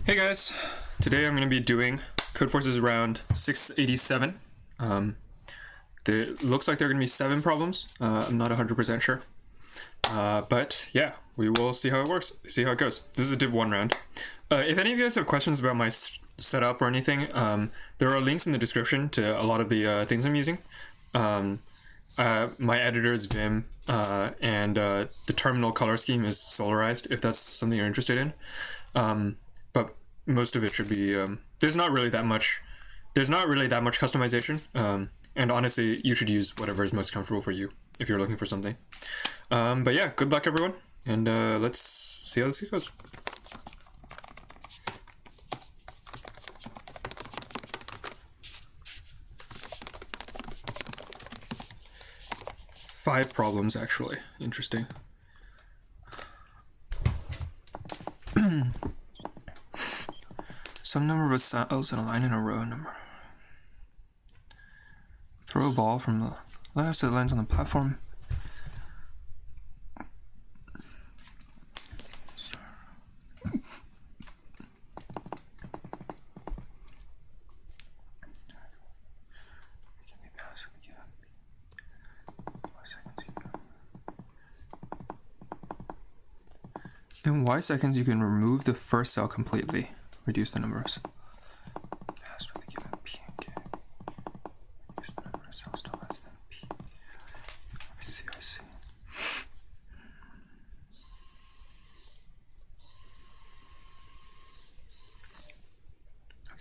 Hey guys, today I'm going to be doing Codeforces round 687. Looks like there are going to be 7 problems. I'm not 100% sure. But yeah, we will see how it works, see how it goes. This is a Div 1 round. If any of you guys have questions about my setup or anything, there are links in the description to a lot of the things I'm using. My editor is Vim, and the terminal color scheme is solarized, if that's something you're interested in. But most of it should be, there's not really that much customization, and honestly, you should use whatever is most comfortable for you if you're looking for something. But yeah, good luck everyone, and let's see how this goes. Five problems, actually. Interesting. Some number of cells in a line in a row number. Throw a ball from the left that lands on the platform. In Y seconds, you can remove the first cell completely. Reduce the numbers. Passed with a given P and K. Reduce the number of cells to less than P. I see. Okay.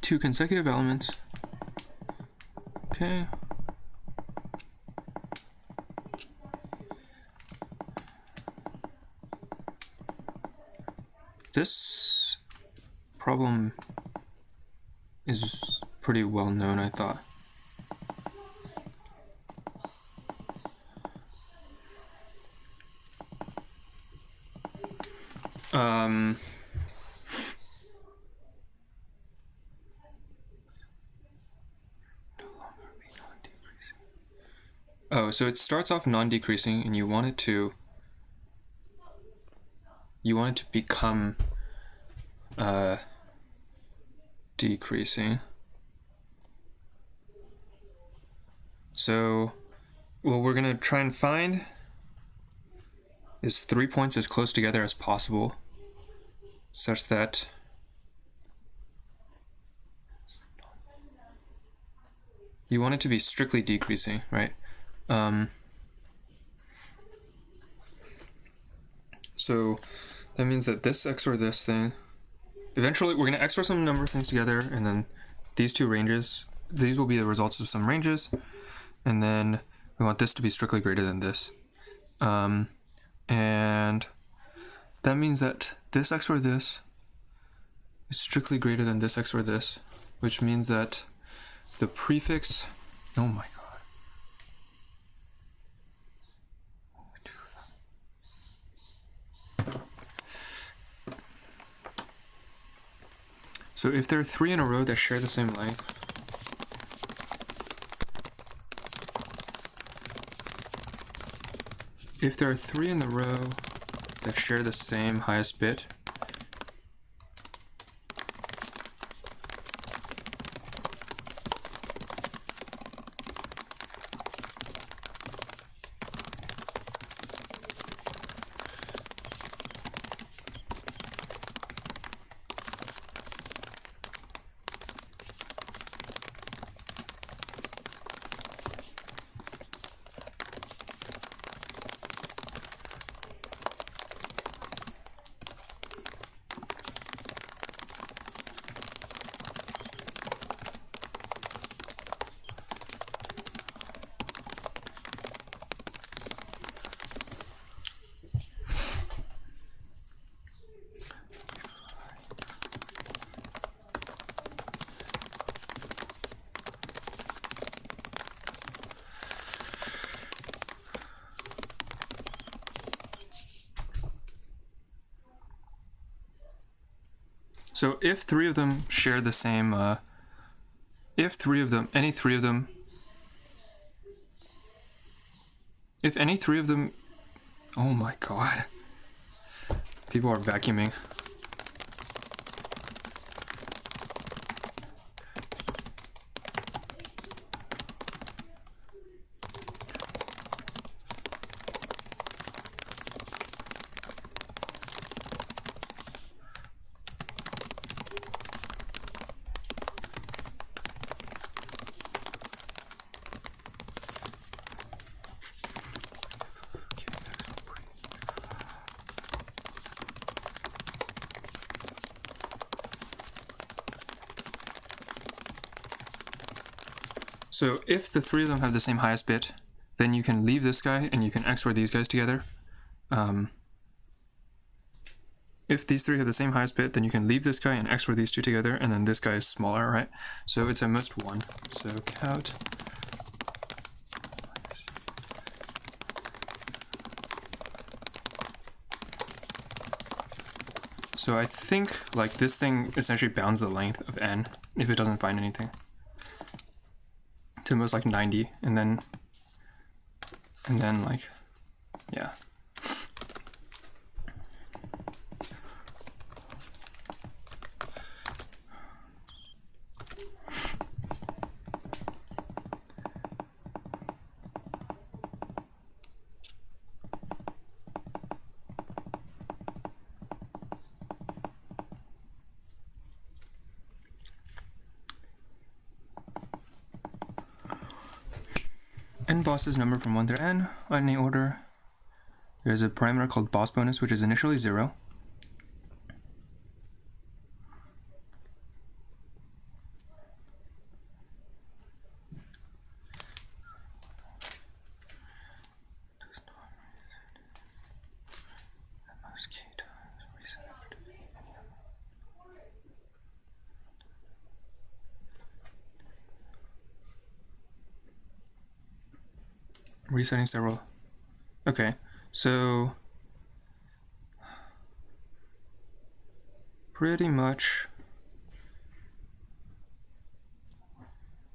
Two consecutive elements. Okay. This problem is pretty well known, I thought. Oh, so it starts off non-decreasing, and you want it to become decreasing. So what we're gonna try and find is 3 points as close together as possible, such that you want it to be strictly decreasing, right? So that means that this XOR this thing, eventually we're going to XOR some number of things together, and then these two ranges, these will be the results of some ranges, and then we want this to be strictly greater than this. And that means that this XOR this is strictly greater than this XOR this, which means that the prefix, oh my god. So if there are 3 in a row that share the same length, if there are 3 in the row that share the same highest bit, so if 3 of them share the same, if any three of them, oh my god, people are vacuuming. So if the 3 of them have the same highest bit, then you can leave this guy and you can XOR these guys together. If these 3 have the same highest bit, then you can leave this guy and XOR these two together, and then this guy is smaller, right? So it's at most 1. So count. So I think like this thing essentially bounds the length of n if it doesn't find anything, to most like 90, and then like, yeah. N bosses number from 1 to n on any order. There's a parameter called boss bonus, which is initially 0. resetting several. Okay, so pretty much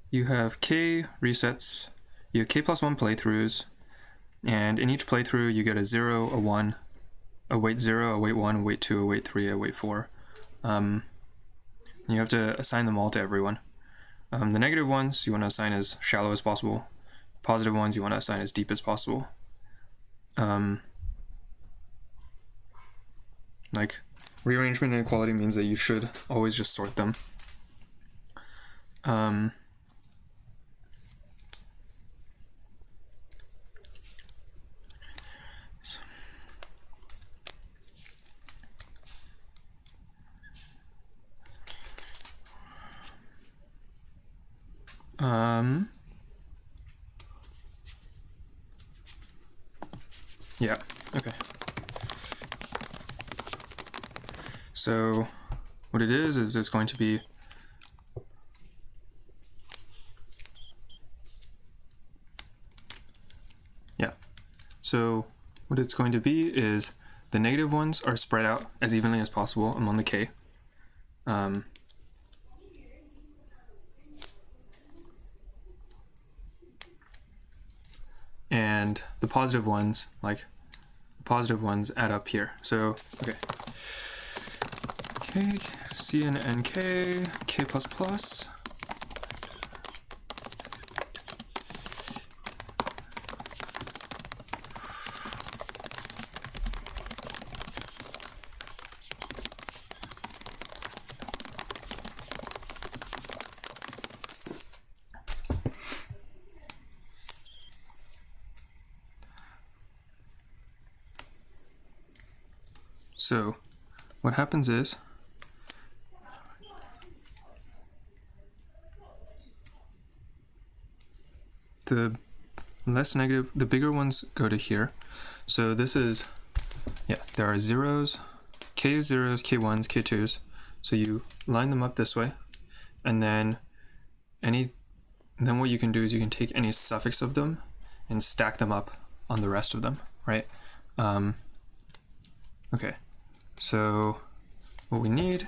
you have K resets, you have K plus 1 playthroughs, and in each playthrough you get a 0, a 1, a wait 0, a wait 1, a wait 2, a wait 3, a wait 4. You have to assign them all to everyone. The negative ones you want to assign as shallow as possible. Positive ones you want to assign as deep as possible. Like rearrangement inequality means that you should always just sort them. Yeah, okay. So what it is it's going to be so what it's going to be is the negative ones are spread out as evenly as possible among the K. And the positive ones, add up here. So, okay. K, C and NK, K plus plus. So what happens is the less negative, the bigger ones go to here. So this is, there are zeros, K zeros, K1s, K2s. So you line them up this way, and then what you can do is you can take any suffix of them and stack them up on the rest of them, right? Okay, so what we need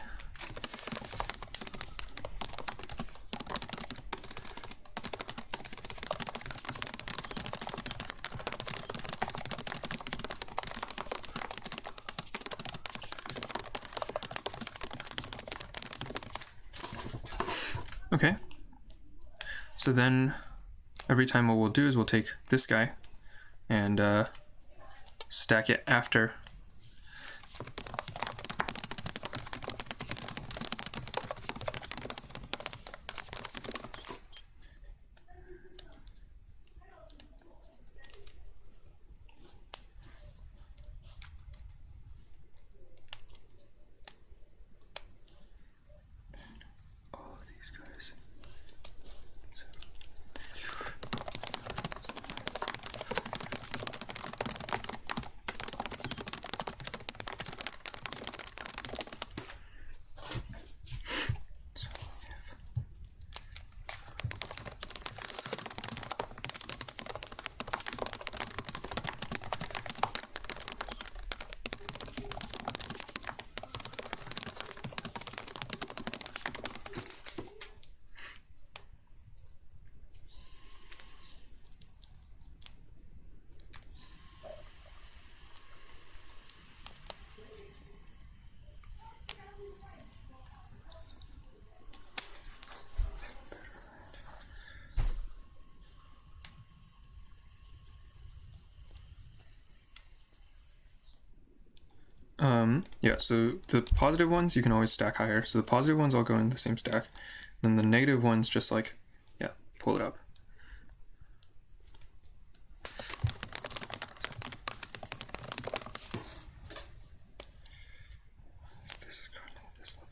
okay, so then every time what we'll do is we'll take this guy and stack it after all of these guys. So the positive ones you can always stack higher. So the positive ones all go in the same stack. Then the negative ones just pull it up. This is currently at this level.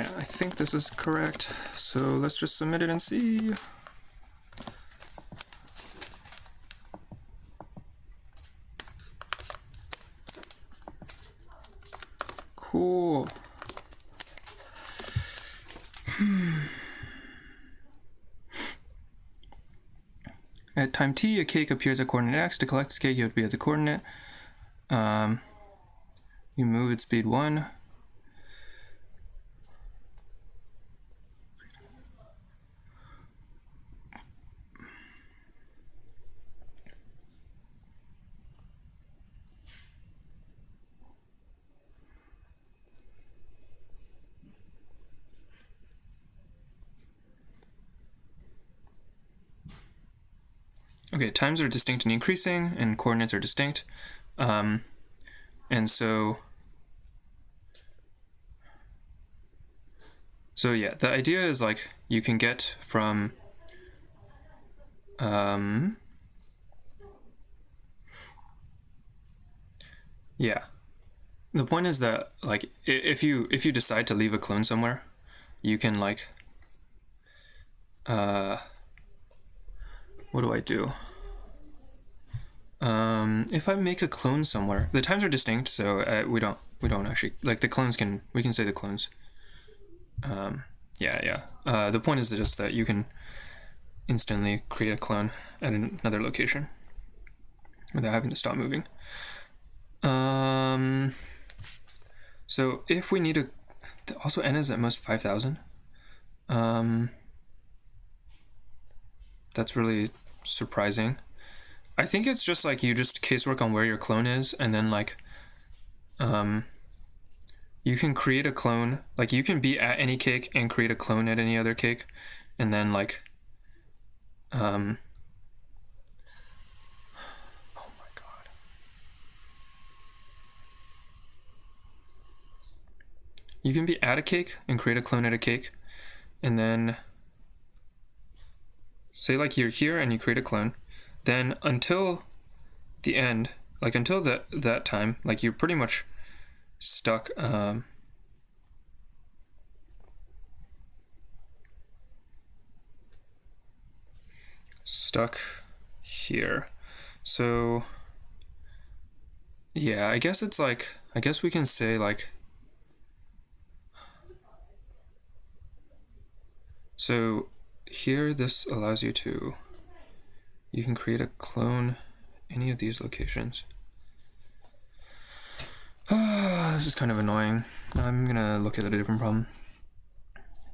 yeah, I think this is correct. So let's just submit it and see. Cool. At time t, a cake appears at coordinate x. To collect this cake, you have to be at the coordinate. You move at speed 1. Okay, times are distinct and increasing, and coordinates are distinct. And so yeah, the idea is like you can get from yeah. The point is that like if you decide to leave a clone somewhere, you can like what do I do? If I make a clone somewhere, the times are distinct, so we don't actually like the clones can, we can say the clones. The point is just that you can instantly create a clone at another location without having to stop moving. So if we need to, also n is at most 5,000. That's really surprising. I think it's just like you just casework on where your clone is, and then like you can create a clone, like you can be at any cake and create a clone at any other cake, and then like oh my god. You can be at a cake and create a clone at a cake, and then say like you're here and you create a clone, then until the end, like until that time, like you're pretty much stuck stuck here. So yeah, I guess it's like, I guess we can say like, so here this allows you to, you can create a clone any of these locations. This is kind of annoying. I'm gonna look at a different problem.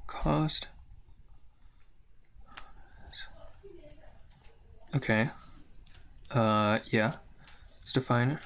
Cost. Okay. Yeah. Let's define it.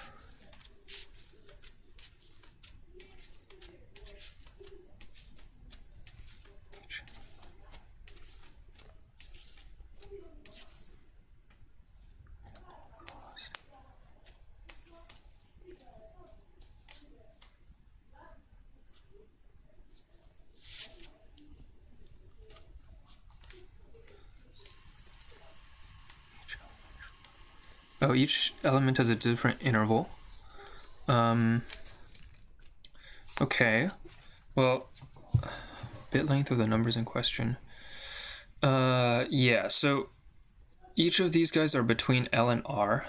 Oh, each element has a different interval. Okay. Well, bit length of the numbers in question. Yeah, so each of these guys are between L and R.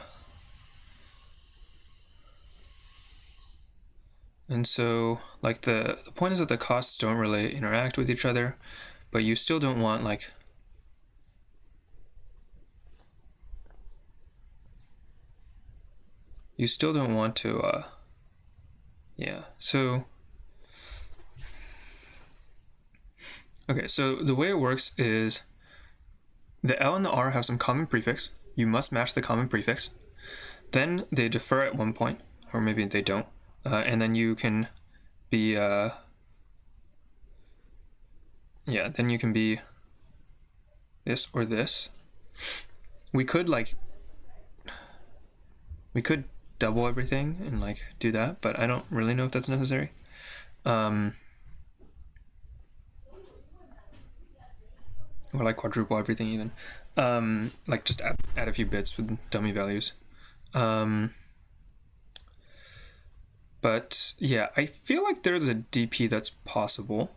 And so, like, the point is that the costs don't really interact with each other, but you still don't want, like, you still don't want to, yeah, so, okay, so the way it works is the L and the R have some common prefix. You must match the common prefix. Then they differ at one point, or maybe they don't. And then you can be, yeah, then you can be this or this. We could double everything and like do that, but I don't really know if that's necessary. Or like quadruple everything even. Like just add a few bits with dummy values. But yeah, I feel like there's a DP that's possible.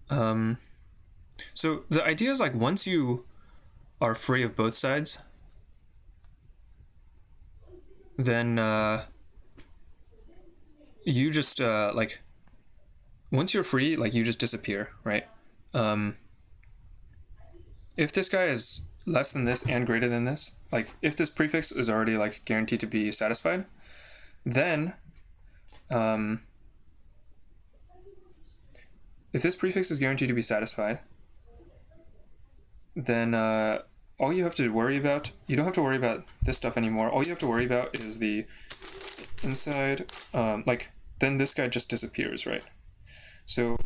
So the idea is like once you are free of both sides, then you just like once you're free, like you just disappear, right? If this guy is less than this and greater than this, like if this prefix is already like guaranteed to be satisfied, then if this prefix is guaranteed to be satisfied, then all you have to worry about, you don't have to worry about this stuff anymore. All you have to worry about is the inside, like then this guy just disappears, right? So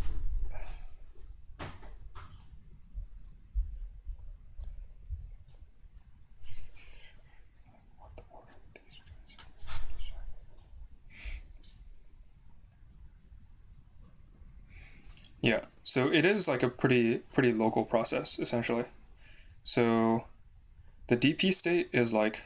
yeah, so it is like a pretty local process essentially. So the DP state is like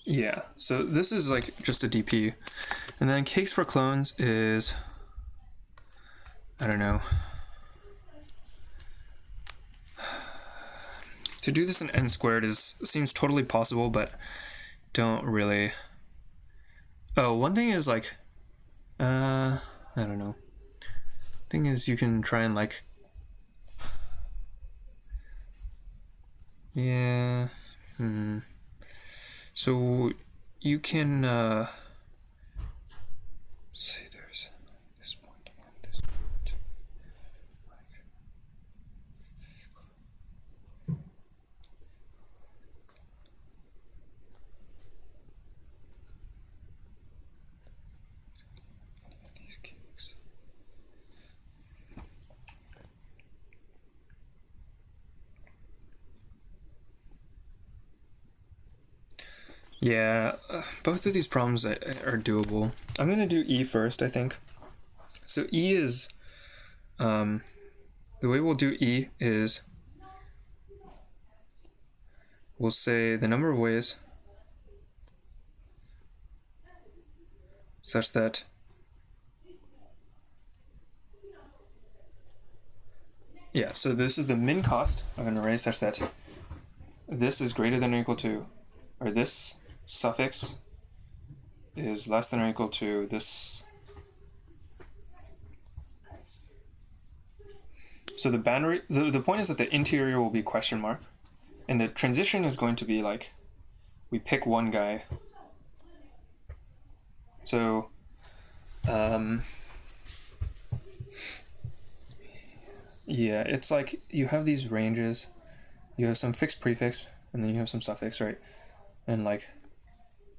yeah, so this is like just a DP. And then cakes for clones is, I don't know. To do this in n squared seems totally possible, but don't really. Oh, one thing is like, I don't know. Thing is you can try and like, yeah, So you can say there's this point and this point. These cakes. Yeah, both of these problems are doable. I'm gonna do E first, I think. So E is, the way we'll do E is, we'll say the number of ways such that yeah, so this is the min cost of an array such that this is greater than or equal to, or this suffix is less than or equal to this. So the boundary, the point is that the interior will be question mark, and the transition is going to be like, we pick one guy. So, yeah, it's like you have these ranges, you have some fixed prefix, and then you have some suffix, right? And like,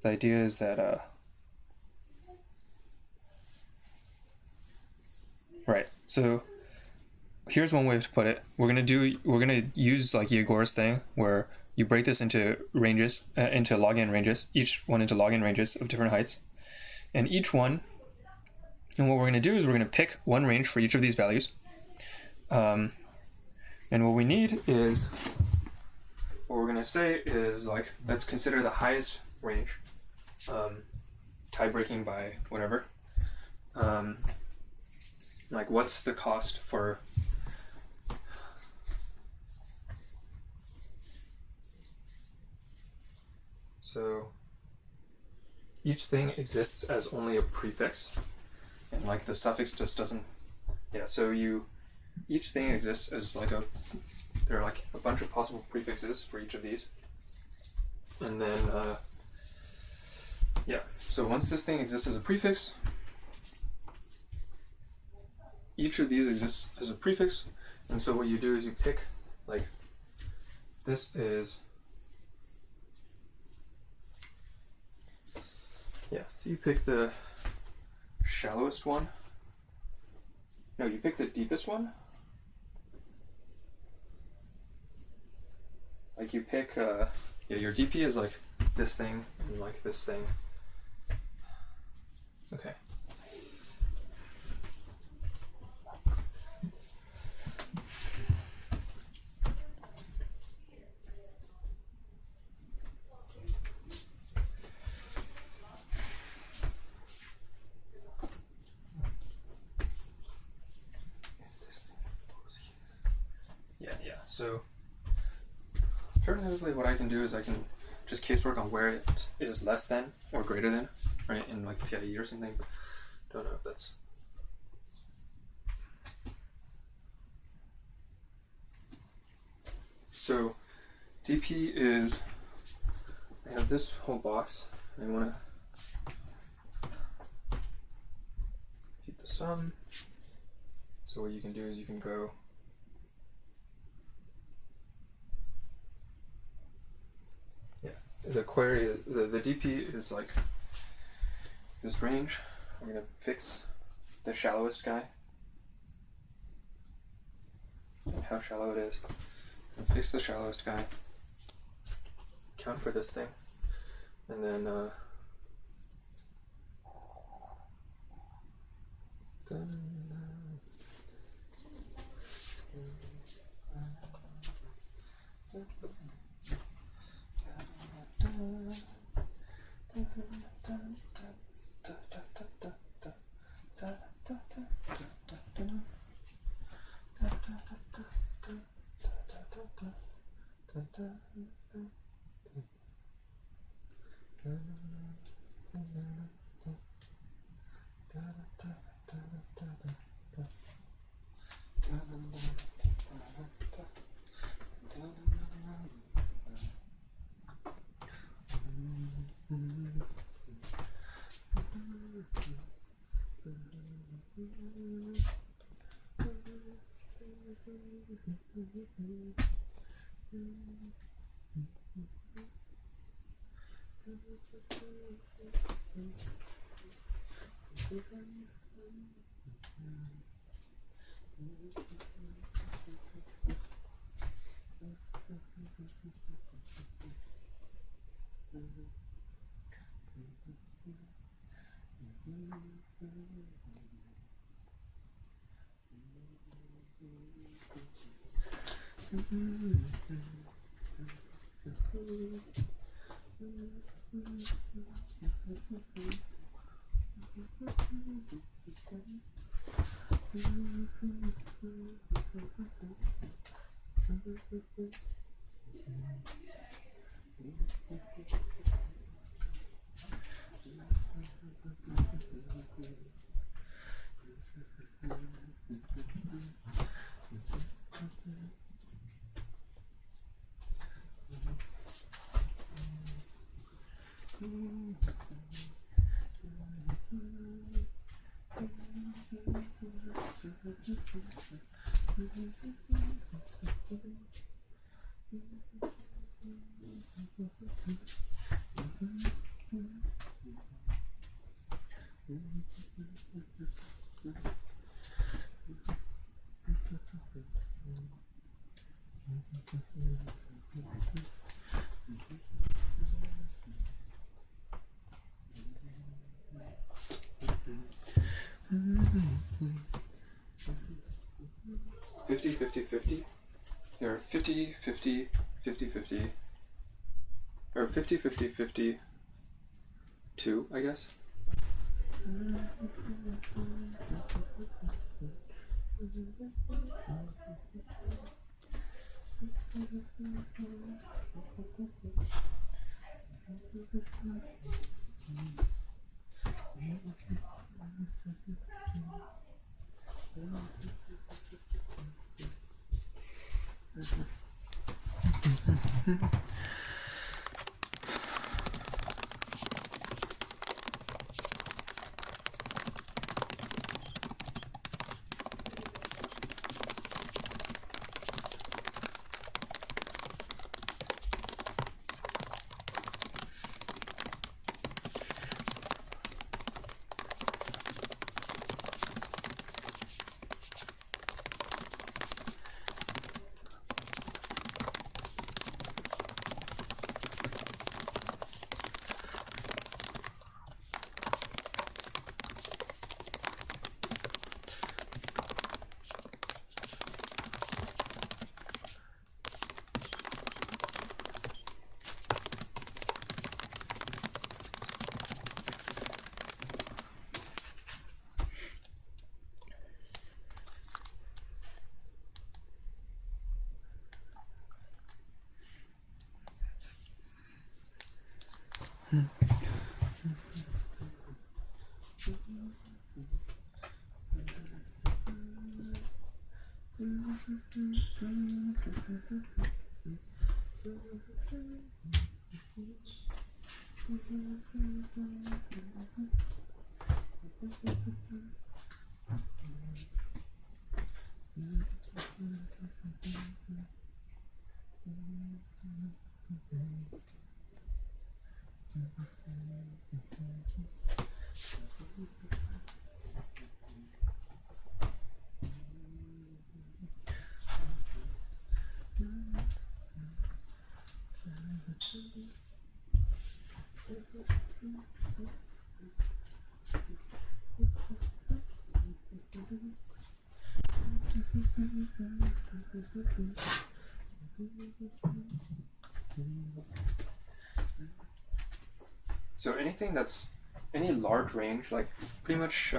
the idea is that, right, so here's one way to put it. We're gonna use like Yegor's thing, where you break this into ranges, into log n ranges, each one into log n ranges of different heights. And each one, and what we're gonna do is we're gonna pick one range for each of these values. And what we need is, what we're gonna say is like, let's consider the highest range, tie breaking by whatever. Like what's the cost for so each thing exists as only a prefix, and like the suffix just doesn't, yeah, so each thing exists as like there are like a bunch of possible prefixes for each of these, and then yeah, so once this thing exists as a prefix, each of these exists as a prefix, and so what you do is you pick, like, this is, yeah, so you pick the shallowest one. No, you pick the deepest one. Like you pick, yeah, your DP is like this thing and like this thing. Okay. Yeah. So alternatively, what I can do is I can just casework on where it is less than or greater than, right, in like PIE or something. But don't know if that's. So DP is, I have this whole box, and I want to keep the sum. So what you can do is you can go the query, the DP is like this range. I'm going to fix the shallowest guy and how shallow it is. And fix the shallowest guy, count for this thing, and then fifty, 50, 50. Or 50, 50, 50, 50. Or 50, 50, 50, 2, I guess. So anything that's any large range, like pretty much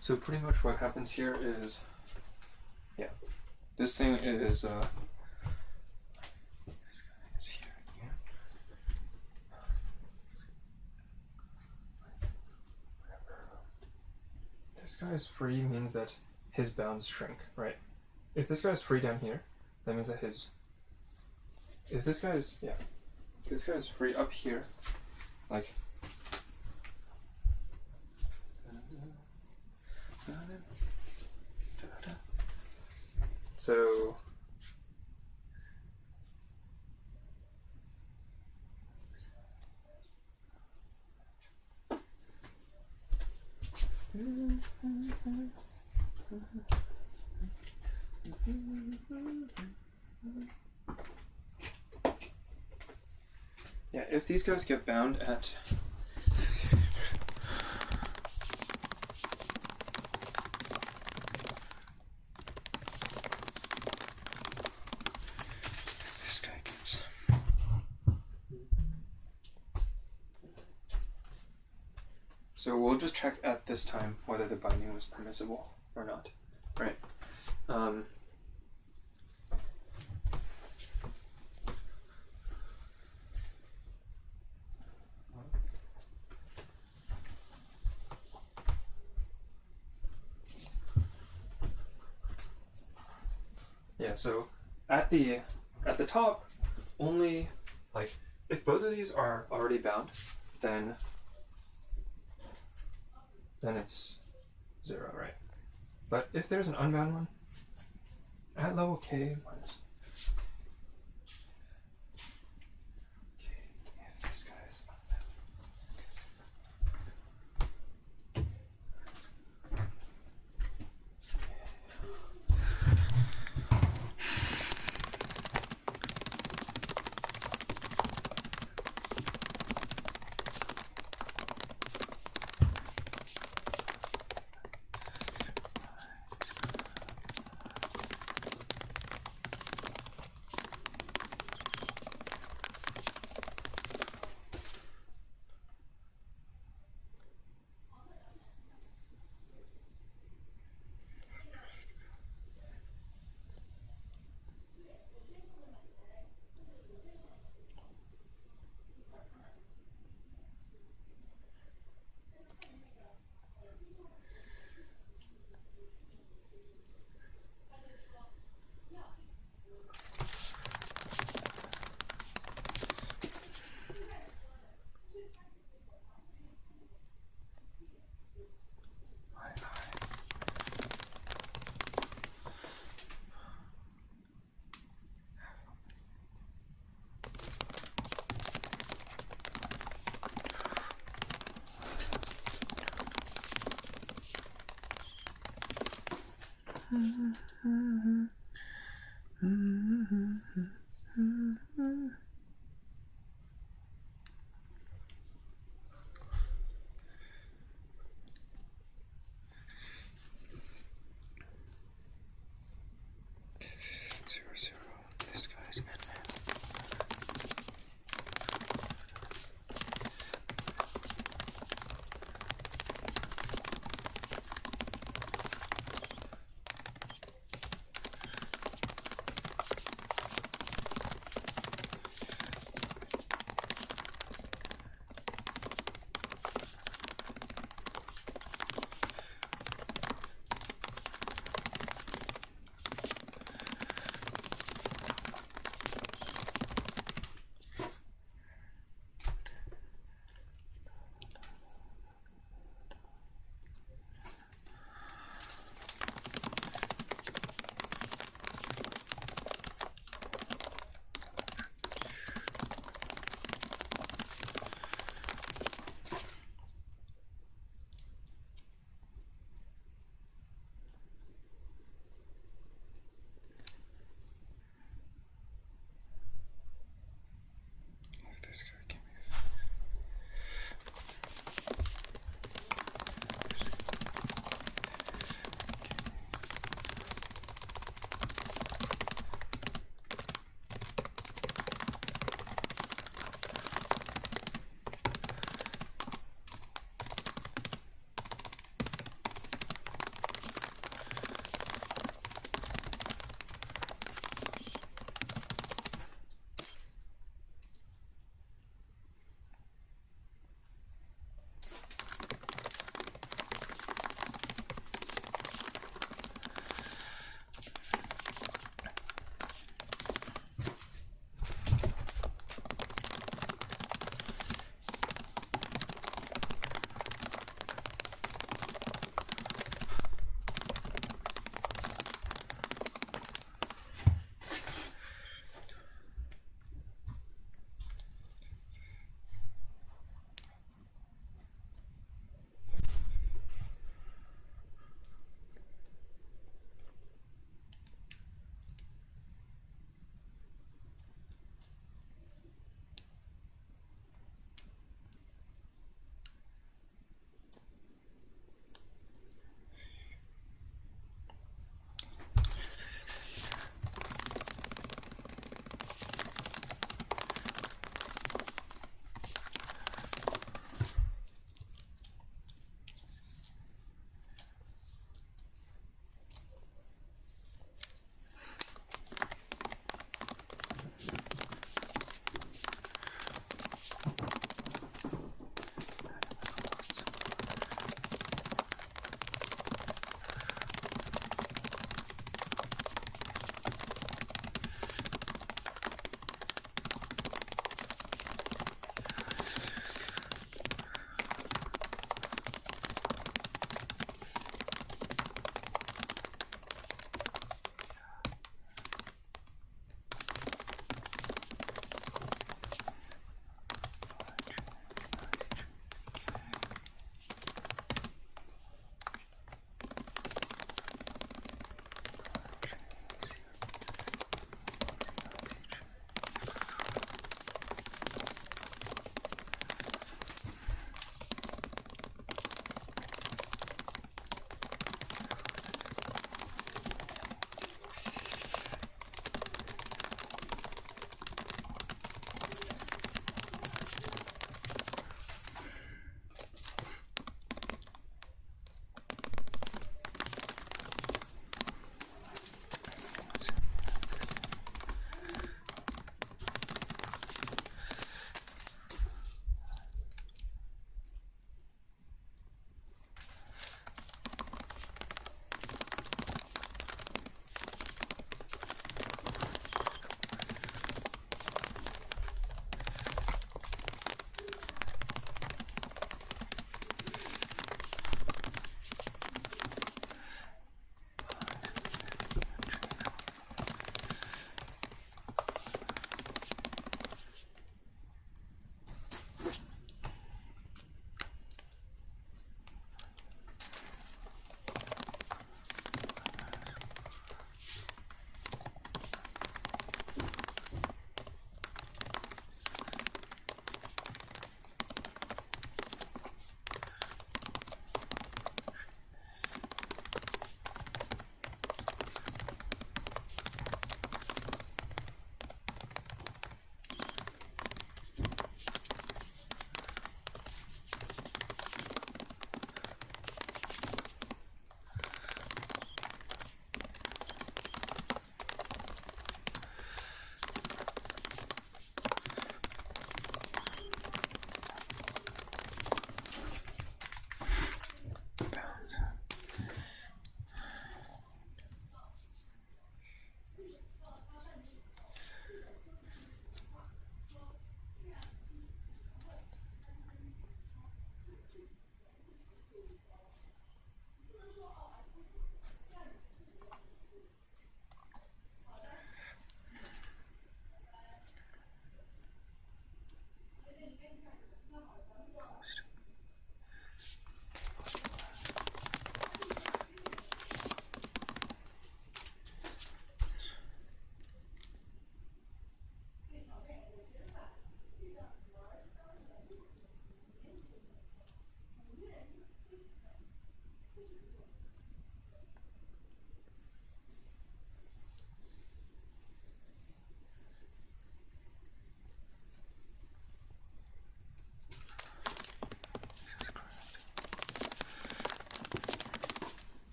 so pretty much what happens here is, yeah, this thing is this guy's free means that his bounds shrink, right? If this guy's free down here, that means that his, if this guy's, yeah, if this guy's free up here, like, so yeah, if these guys get bound at this guy gets so we'll just check at this time whether the binding was permissible or not, right? Yeah, so at the top, only, like, if both of these are already bound, then it's 0, right? But if there's an unbound one, at level k minus, This guy's Ant-Man.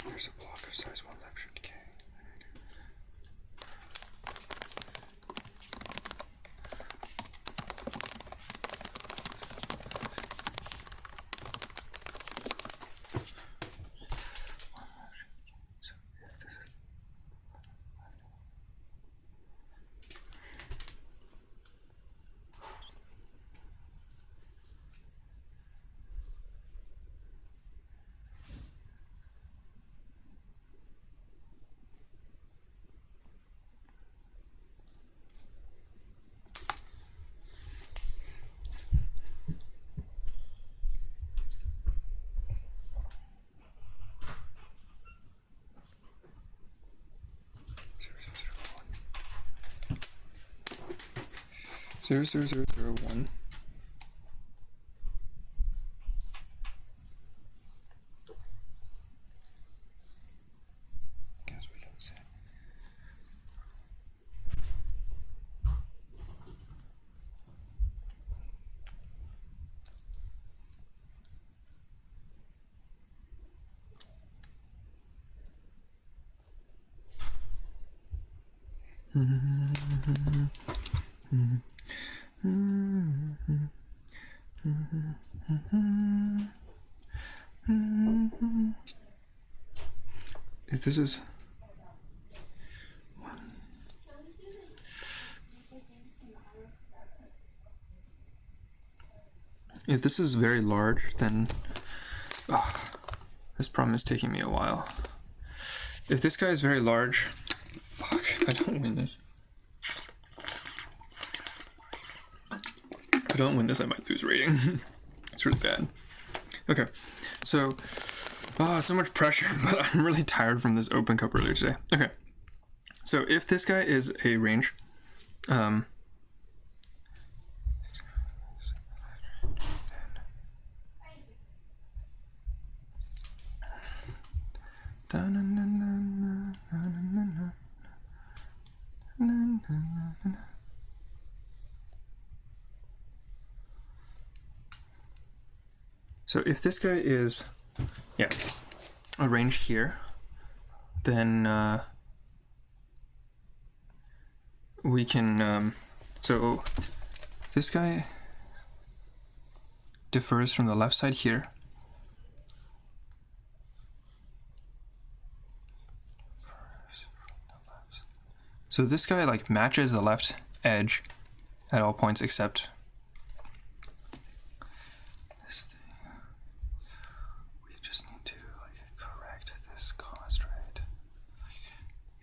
There's a block of size 1 left shift K. So if this is zero zero zero zero one. Guess we can say. If this is if this is very large, then this problem is taking me a while. If this guy is very large, fuck, I don't win this. If I don't win this, I might lose rating. It's really bad. Okay, so so much pressure, but I'm really tired from this open cup earlier today. Okay, so if this guy is a range, so if this guy is, a range here, then we can, so this guy differs from the left side here. So this guy like matches the left edge at all points except this thing. We just need to like correct this cost, right?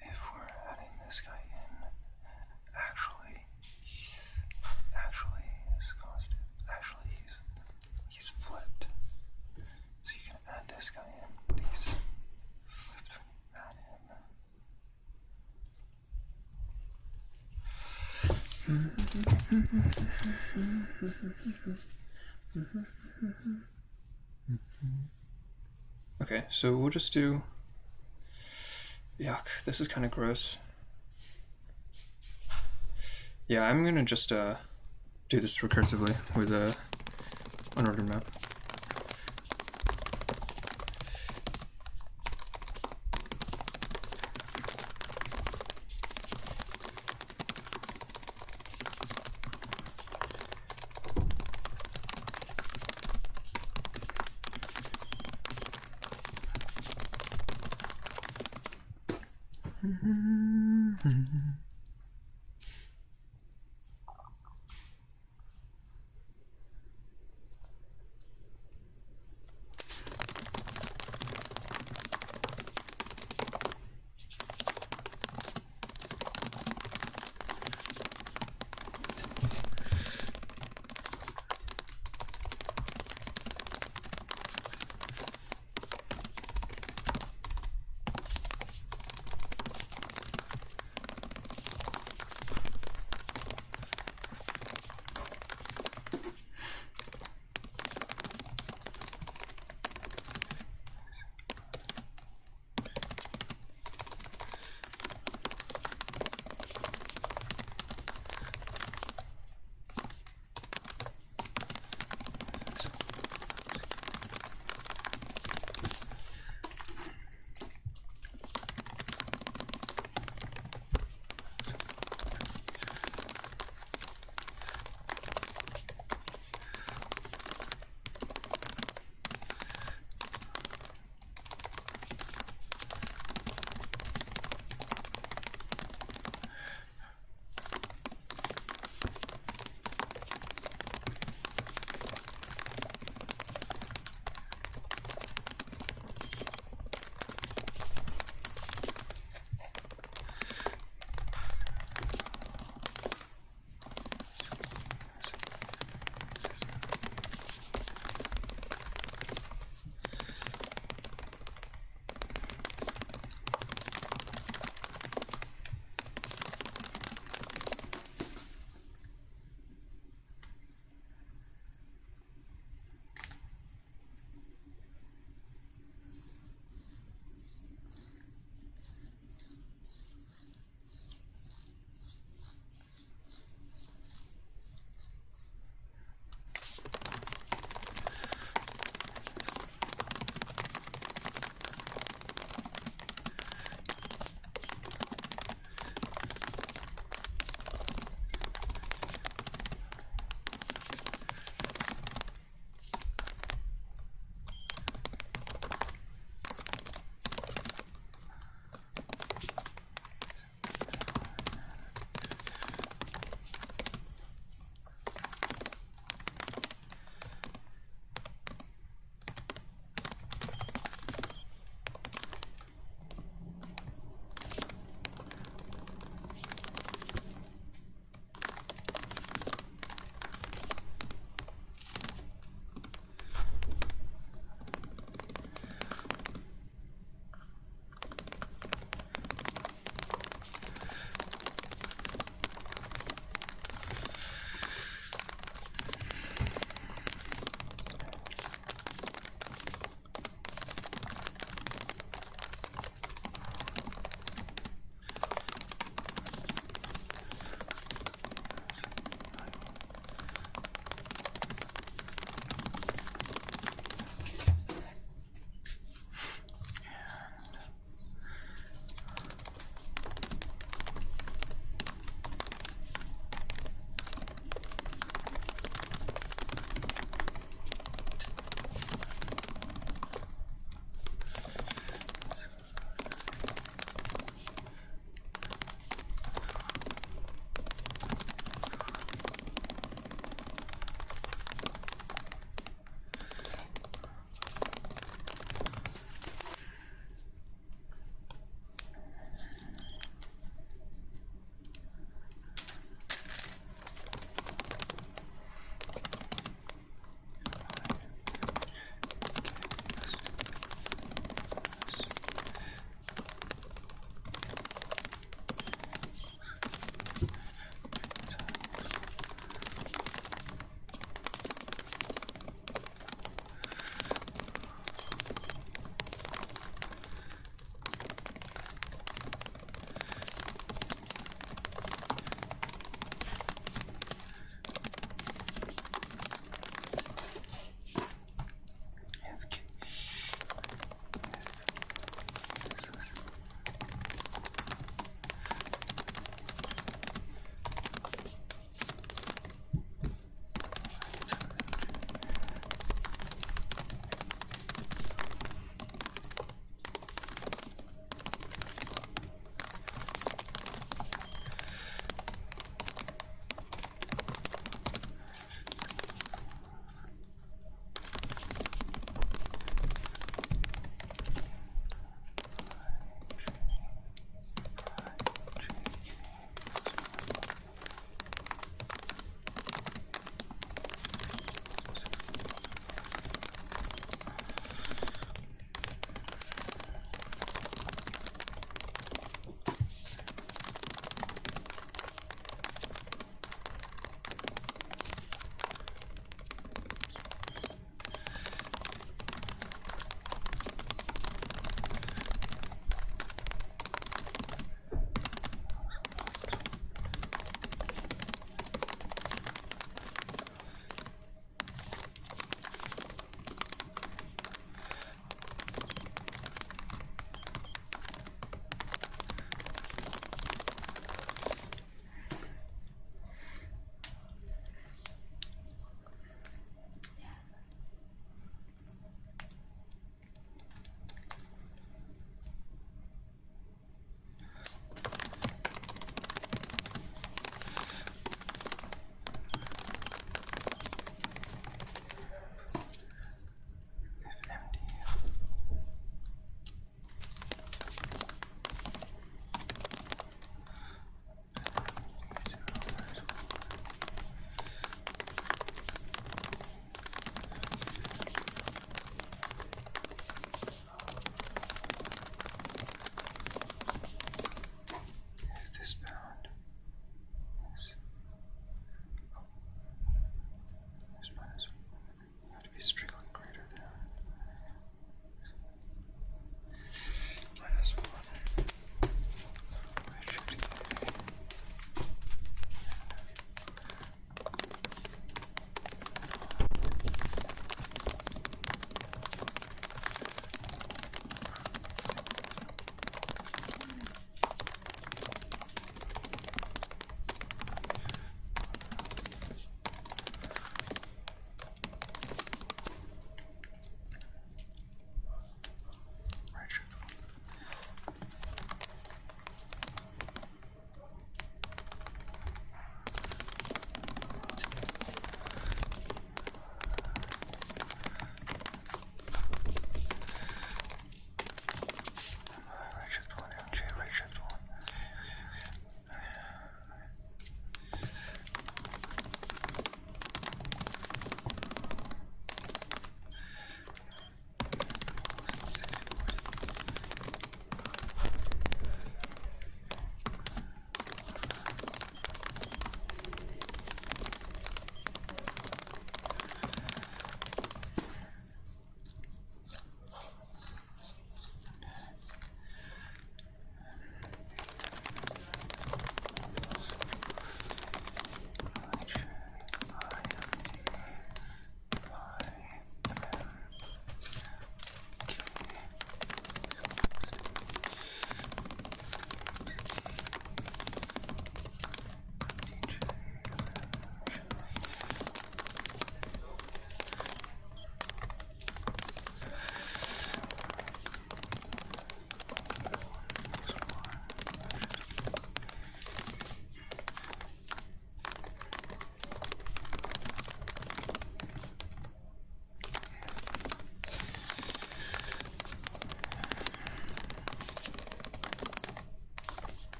If we're adding this guy in, actually his cost, he's flipped. So you can add this guy in, but he's flipped that in. Okay, so we'll just do, yuck, this is kind of gross. Yeah, I'm gonna just do this recursively with a unordered map.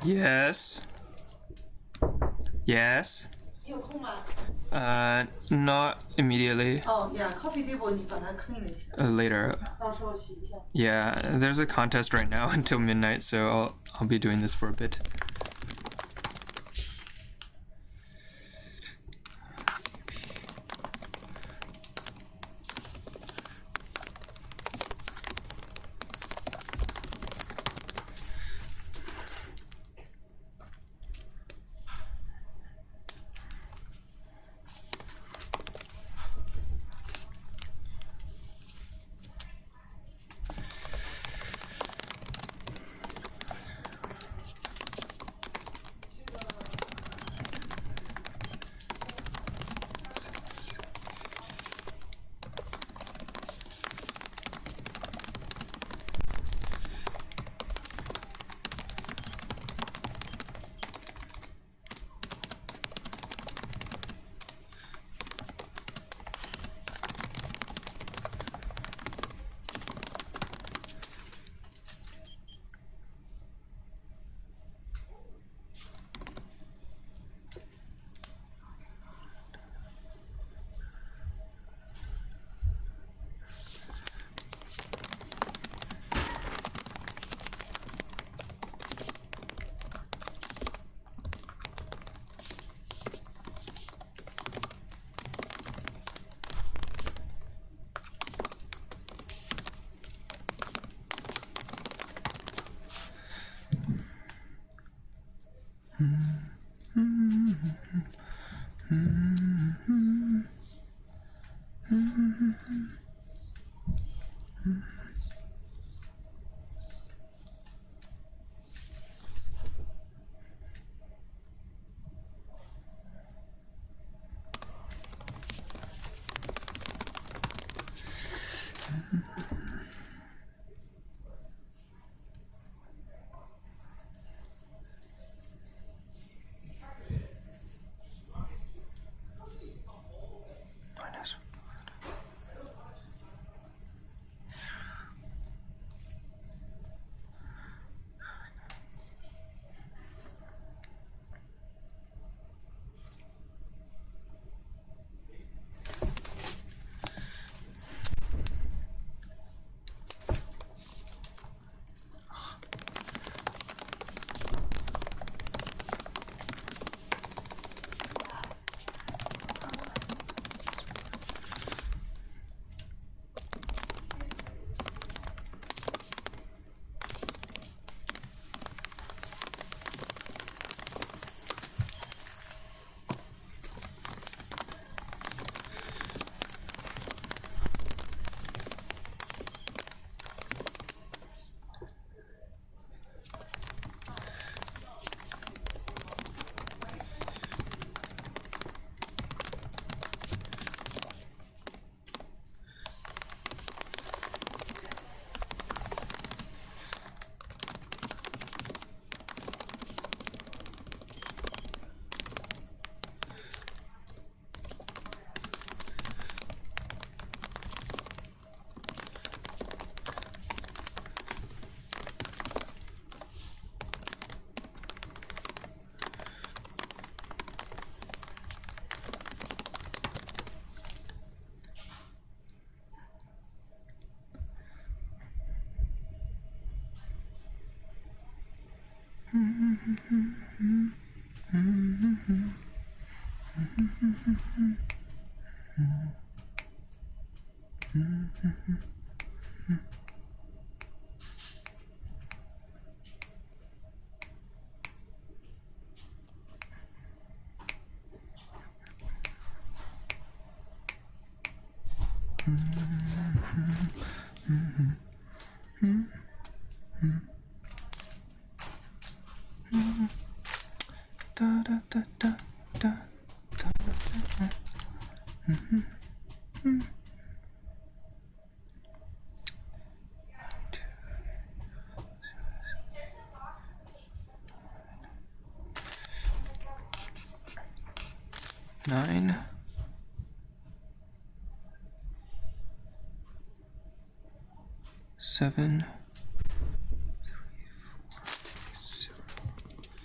Yes. Yes. 你有空吗？ Not immediately. Oh yeah, coffee table 你把它 clean 一下， Later. 到时候洗一下。 Yeah, there's a contest right now until midnight, so I'll be doing this for a bit. Nine. 7. 3, 4, 0.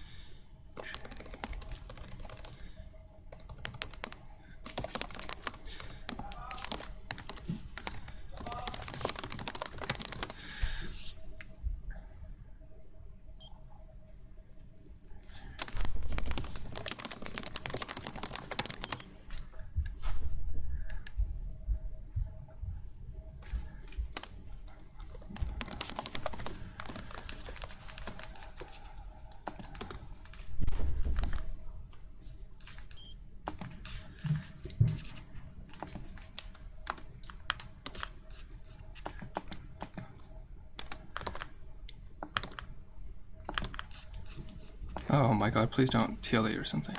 Oh my god, please don't TLA or something.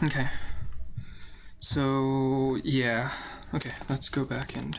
Okay. So, yeah. Okay, let's go back and...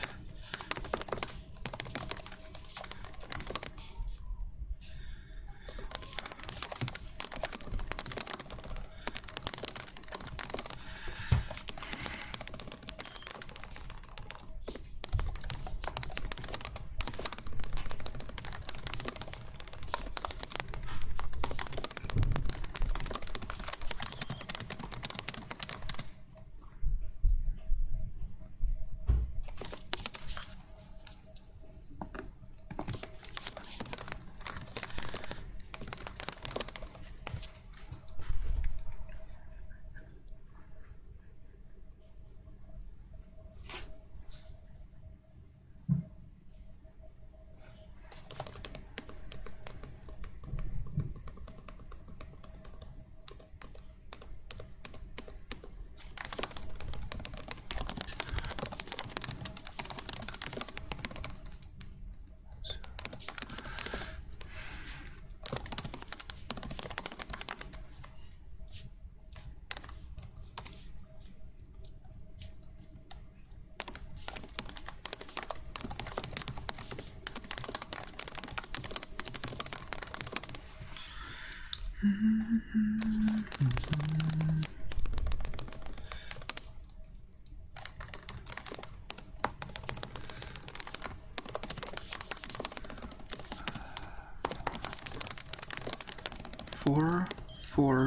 Four.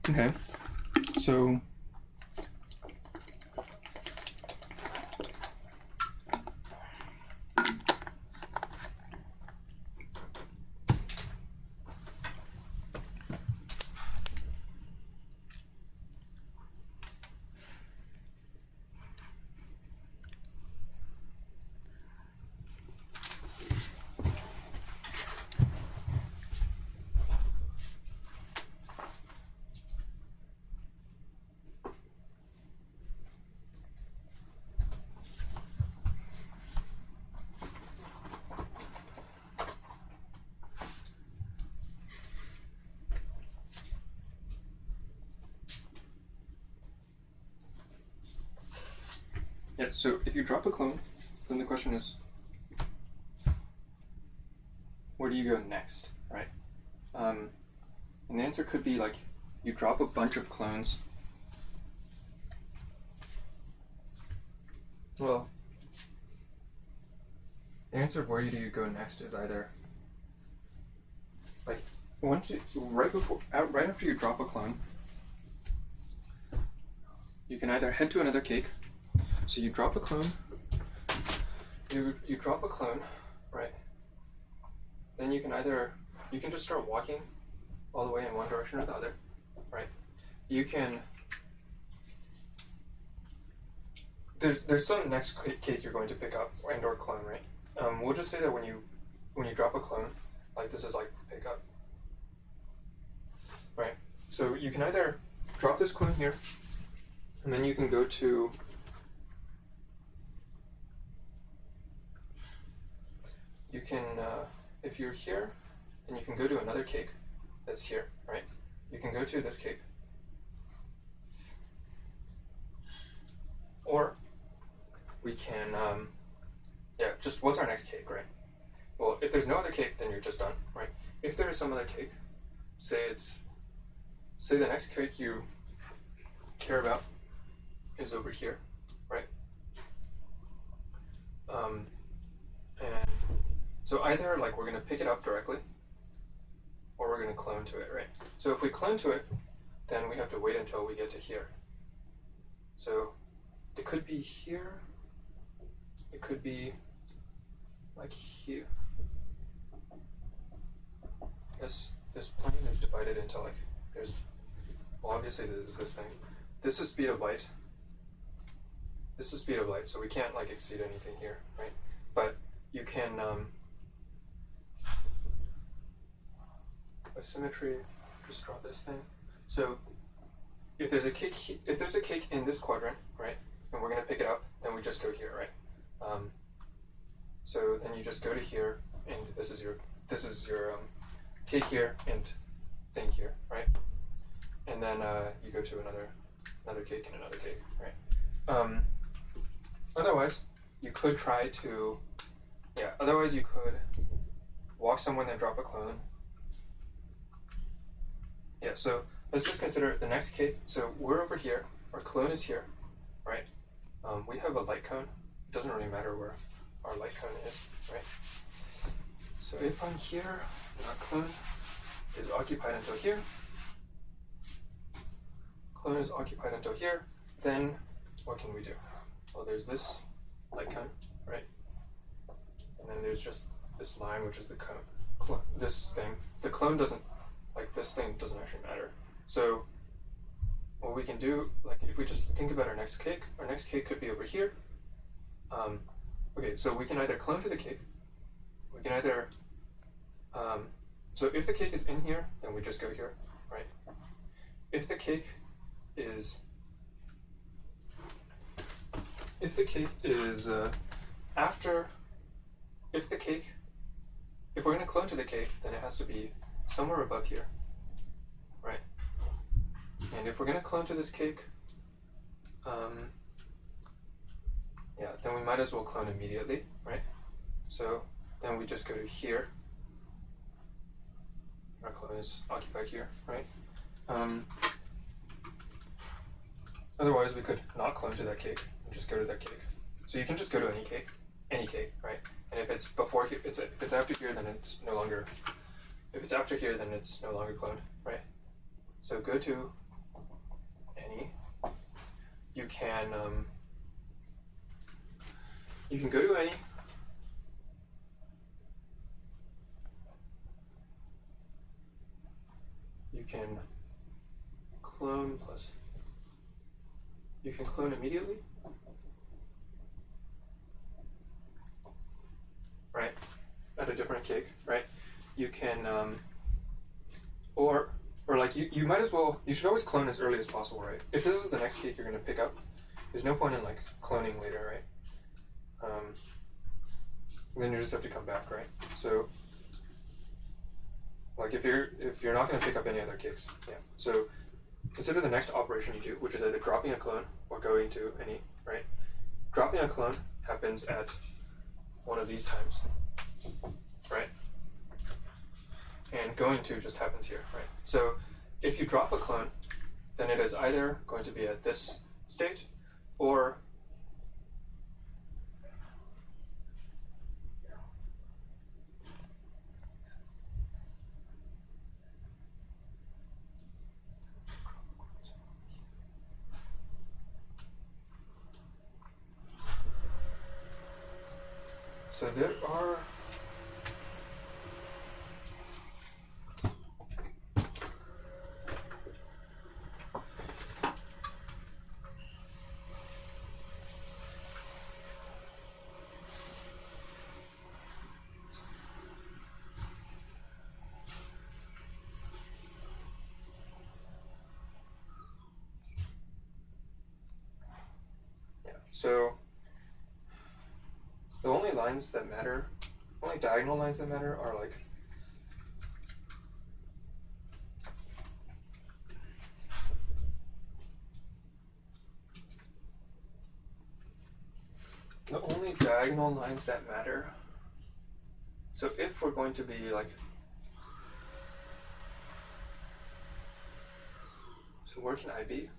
Okay, so yeah, so if you drop a clone, then the question is, where do you go next, right? And the answer could be like, you drop a bunch of clones. Well, the answer of where do you go next is either like right after you drop a clone, you can either head to another cake. So you drop a clone. You drop a clone, right? Then you can just start walking all the way in one direction or the other, right? You can. There's some next cake you're going to pick up and/or clone, right? We'll just say that when you drop a clone, like this is like pick up, right? So you can either drop this clone here, and then you can go to. You can, if you're here, and you can go to another cake that's here, right? You can go to this cake. Or we can, just what's our next cake, right? Well, if there's no other cake, then you're just done, right? If there is some other cake, say the next cake you care about is over here, right? And so either like we're gonna pick it up directly, or we're gonna clone to it, right? So if we clone to it, then we have to wait until we get to here. So it could be here, it could be like here. This plane is divided into like, obviously there's this thing. This is speed of light. This is speed of light, so we can't like exceed anything here, right? But you can, by symmetry, just draw this thing. So if there's a cake in this quadrant, right, and we're gonna pick it up, then we just go here, right? So then you just go to here, and this is your cake here and thing here, right? And then you go to another cake and another cake, right? Otherwise, you could try to, otherwise you could walk somewhere and drop a clone. Yeah, so let's just consider the next cake. So we're over here, our clone is here, right? We have a light cone. It doesn't really matter where our light cone is, right? So if I'm here, and our clone is occupied until here, clone is occupied until here, then what can we do? Well, there's this light cone, right? And then there's just this line, which is the cone. This thing. The clone doesn't, like this thing doesn't actually matter. So what we can do, like if we just think about our next cake could be over here. Okay, so we can either clone to the cake, we can either, so if the cake is in here, then we just go here, right? If the cake is after, if we're going to clone to the cake, then it has to be somewhere above here, right? And if we're going to clone to this cake, yeah, then we might as well clone immediately, right? So then we just go to here. Our clone is occupied here, right? Otherwise, we could not clone to that cake and just go to that cake. So you can just go to any cake, right? And if it's before here, if it's after here, then it's no longer. If it's after here, then it's no longer cloned, right? So go to any. You can go to any. You can clone plus. You can clone immediately, right? At a different cake, right? You can, or like you might as well. You should always clone as early as possible, right? If this is the next cake you're going to pick up, there's no point in like cloning later, right? Then you just have to come back, right? So, like if you're not going to pick up any other cakes, yeah. So consider the next operation you do, which is either dropping a clone or going to any, right? Dropping a clone happens at one of these times, right? And going to just happens here, right? So if you drop a clone, then it is either going to be at this state or so there are so the only lines that matter, only diagonal lines that matter are like the only diagonal lines that matter. So if we're going to be like, so where can I be?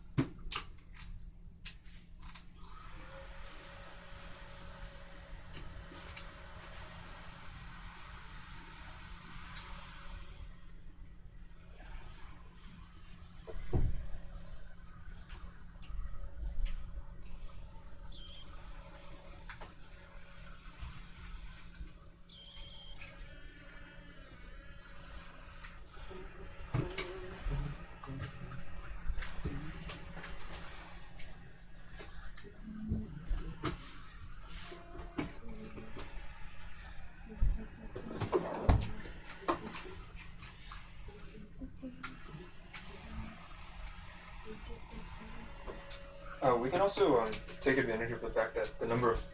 We can also take advantage of the fact that the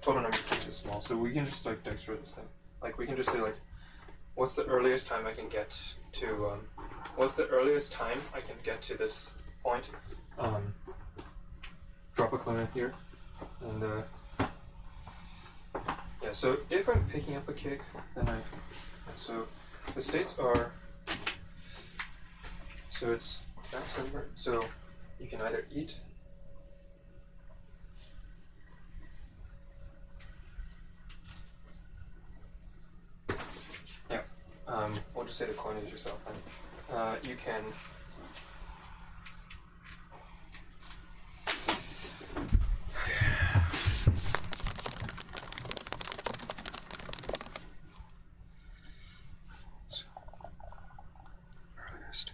total number of keys is small, so we can just like dexter this thing. Like we can just say like, what's the earliest time I can get to this point? Drop a clone in here, and yeah. So if I'm picking up a cake, then so the states are, so it's max number. So you can either eat. We'll just say the clone is yourself then. You can so, earliest.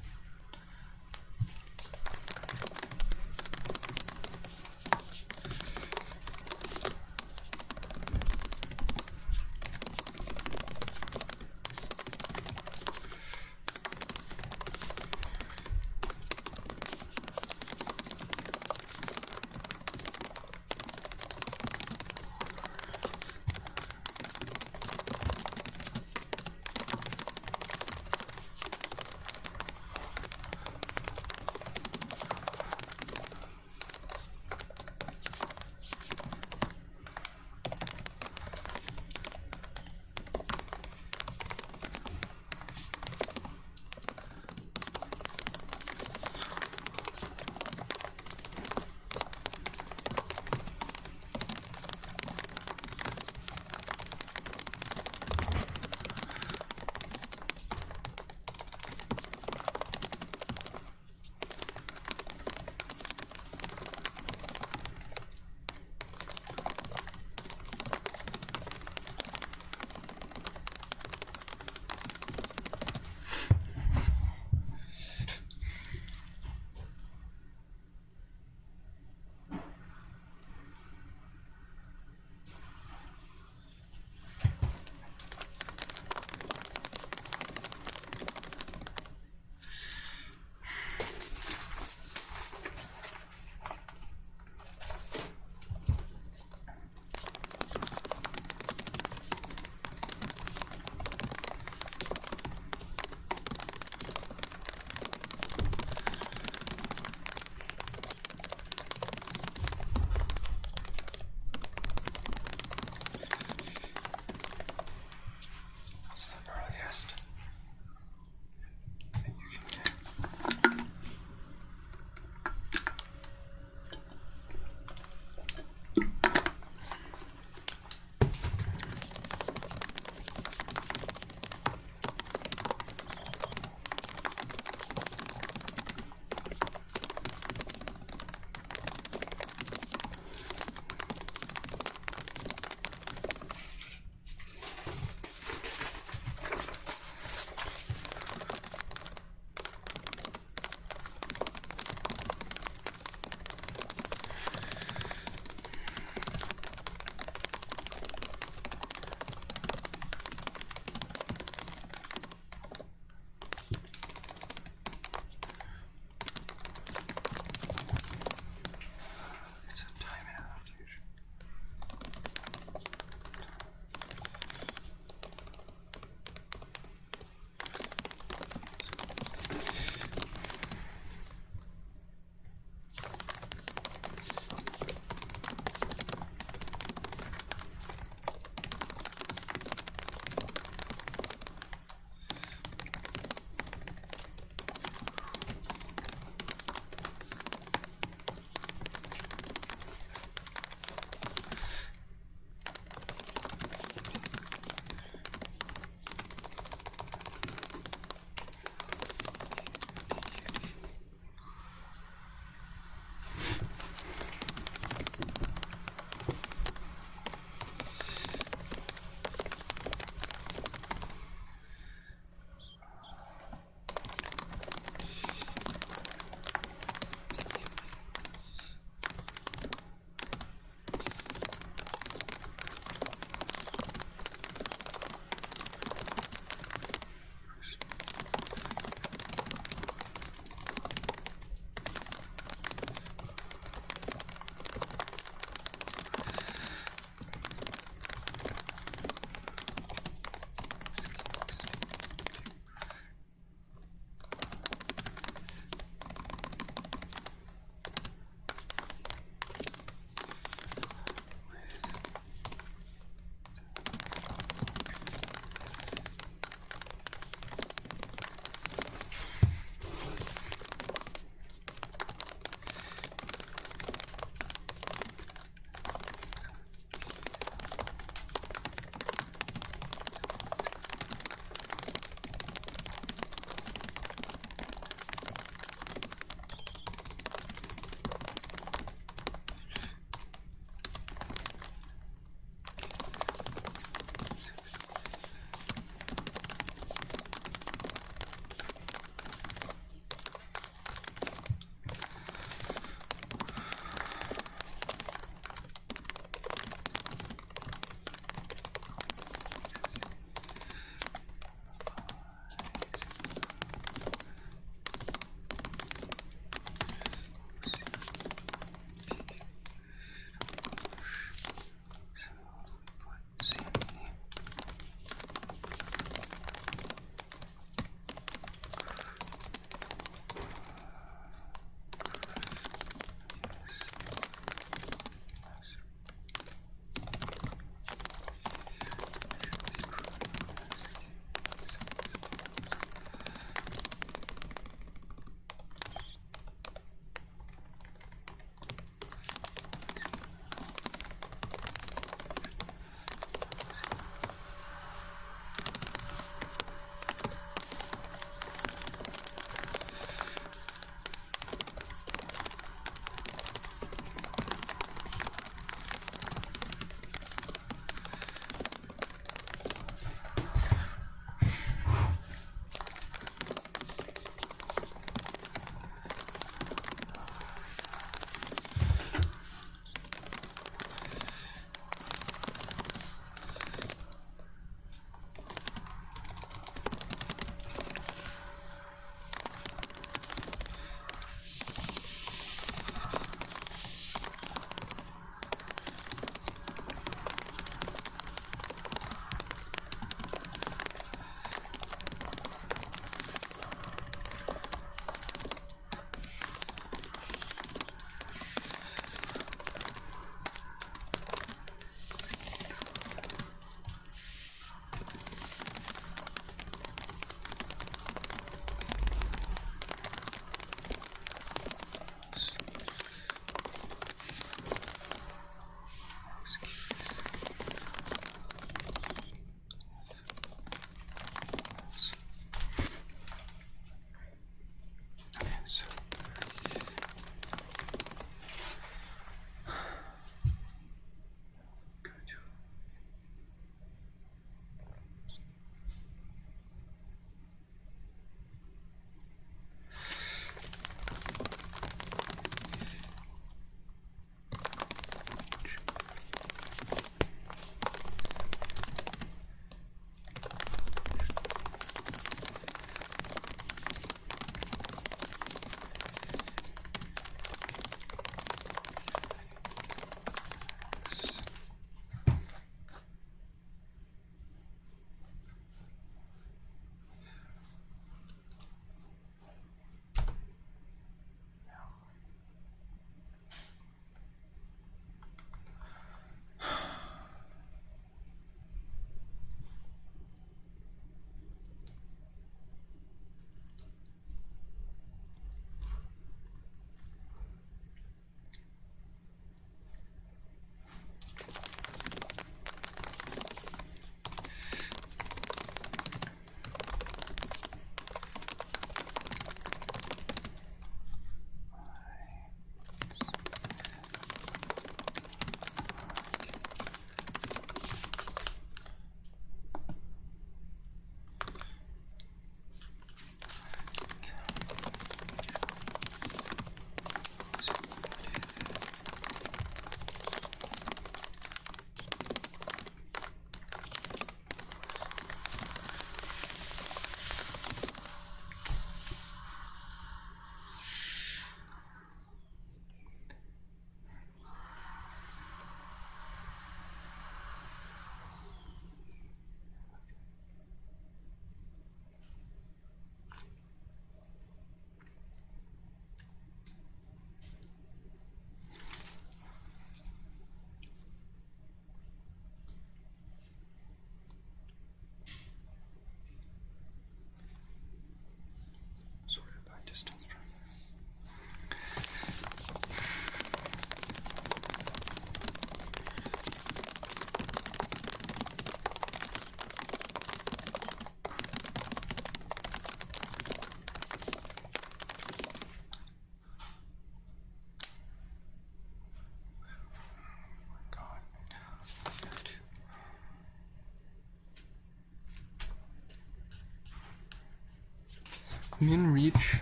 min reach.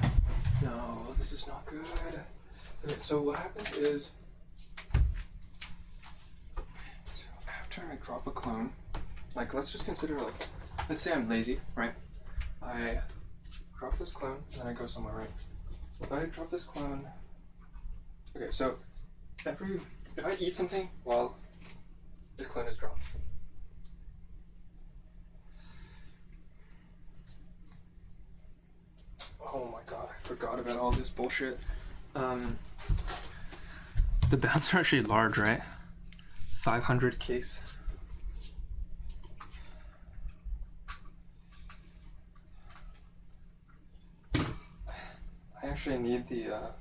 No, this is not good. Okay, so what happens is, so after I drop a clone, like let's just consider like, let's say I'm lazy, right? I drop this clone and then I go somewhere, right? If I drop this clone, okay, so if I eat something while this clone is dropped, oh my god, I forgot about all this bullshit. The bounds are actually large, right? 500 case. I actually need the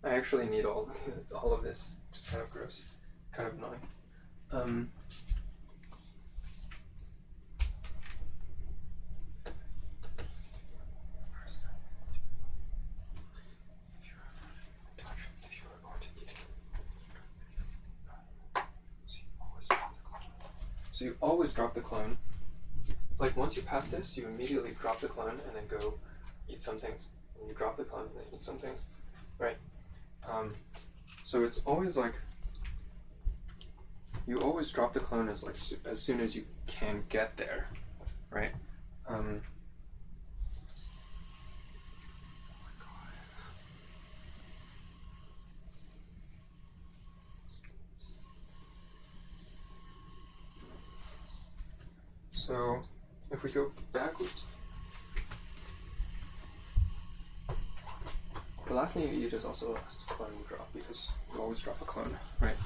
I actually need all of this. Just kind of gross, kind of annoying. So you always drop the clone. Like once you pass this, you immediately drop the clone and then go eat some things. And you drop the clone and then eat some things, right? So it's always like you always drop the clone as like as soon as you can get there, right? So if we go backwards, the last thing you eat is also the last clone you drop because you always drop a clone, right?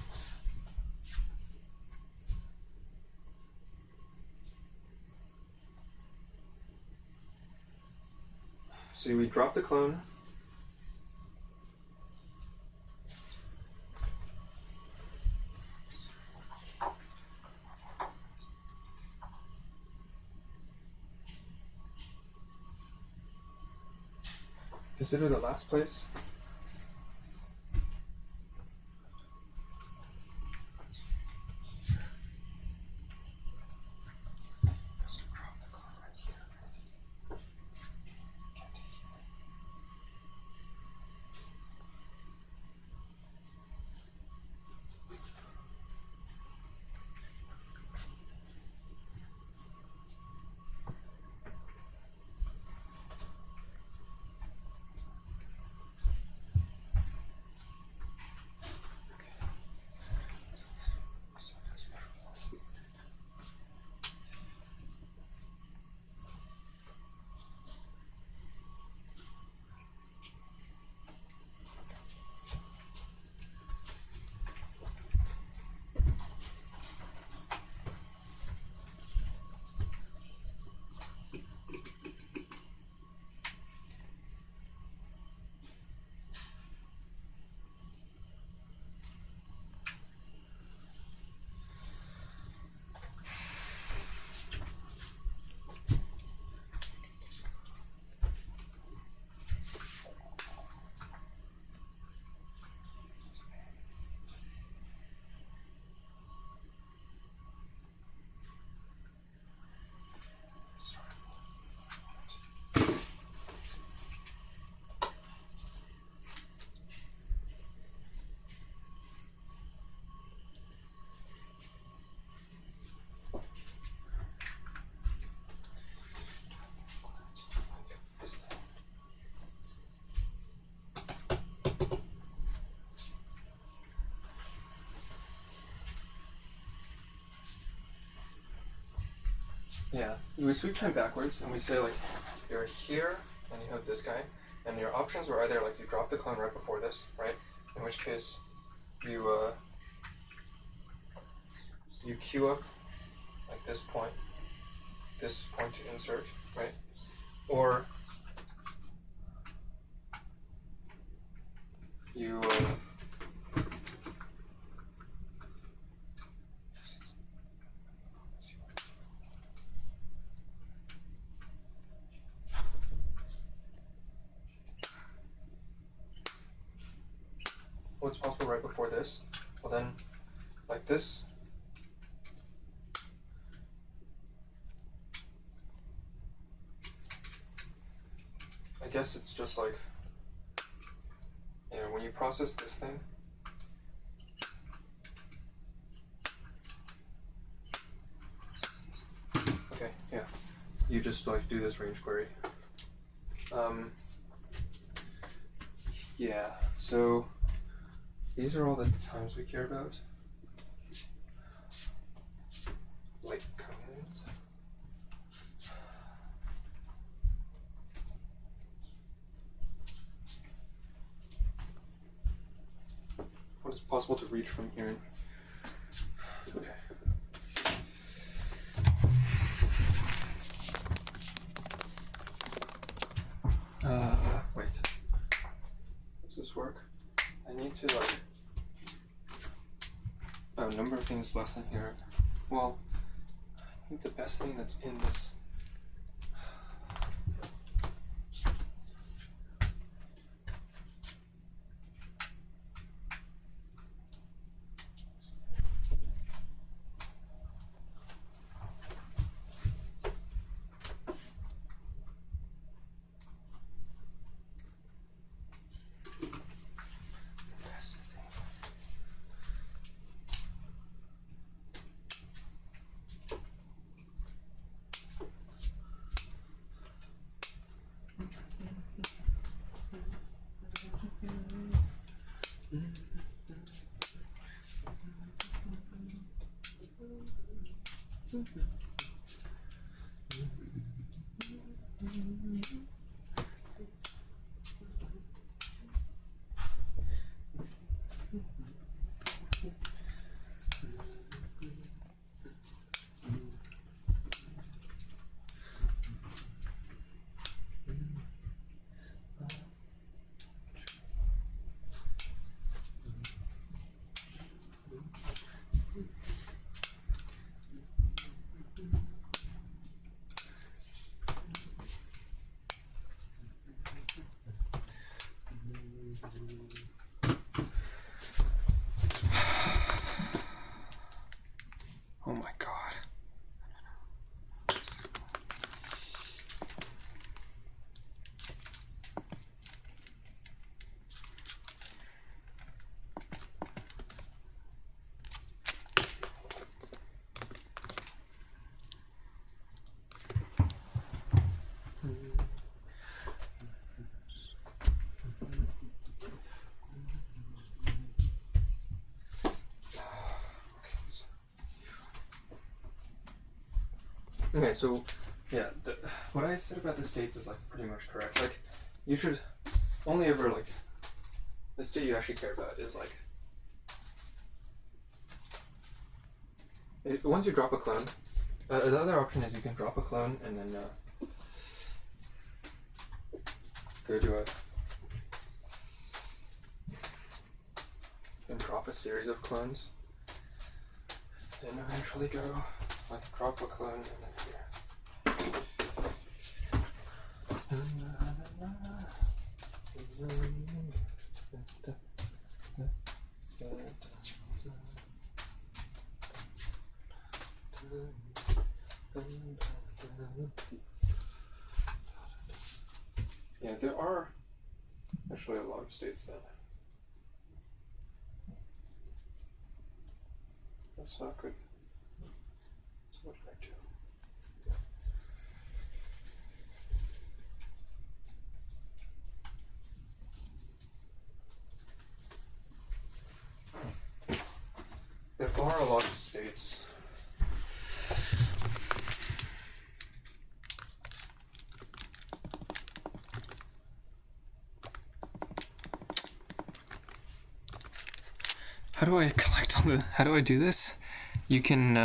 So we drop the clone. Consider the last place. Yeah, we sweep time backwards and we say like, you're here and you have this guy, and your options were either like you drop the clone right before this, right? In which case, you queue up like this point to insert, right? Or you what's possible right before this? Well then, like this. I guess it's just like, when you process this thing, okay, yeah, you just like do this range query. Yeah, so these are all the times we care about. Like cones. What is possible to reach from here? Okay. Wait. Does this work? I need to like. Oh, number of things less than here. Well, I need the best thing that's in this. Oh my god. Okay, so yeah, what I said about the states is like pretty much correct. Like, you should only ever like the state you actually care about is like once you drop a clone. The other option is you can drop a clone and then go to and drop a series of clones, and eventually go like drop a clone and then here. Yeah, there are actually a lot of states then. That's not good. So what did I do? There are a lot of states. How do I collect all the... How do I do this? You can...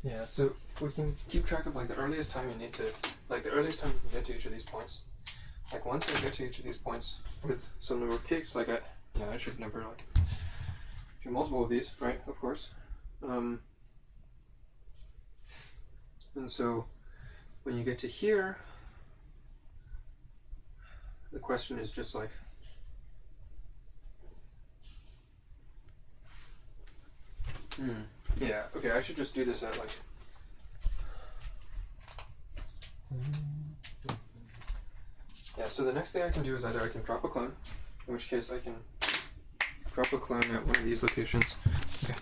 Yeah, so we can keep track of like the earliest time you need to, like the earliest time you can get to each of these points. Like once I get to each of these points with some number of kicks, like I should never like do multiple of these, right? Of course. And so when you get to here, the question is just like, yeah, okay, I should just do this at like, yeah, so the next thing I can do is either I can drop a clone, in which case I can drop a clone at one of these locations. Okay.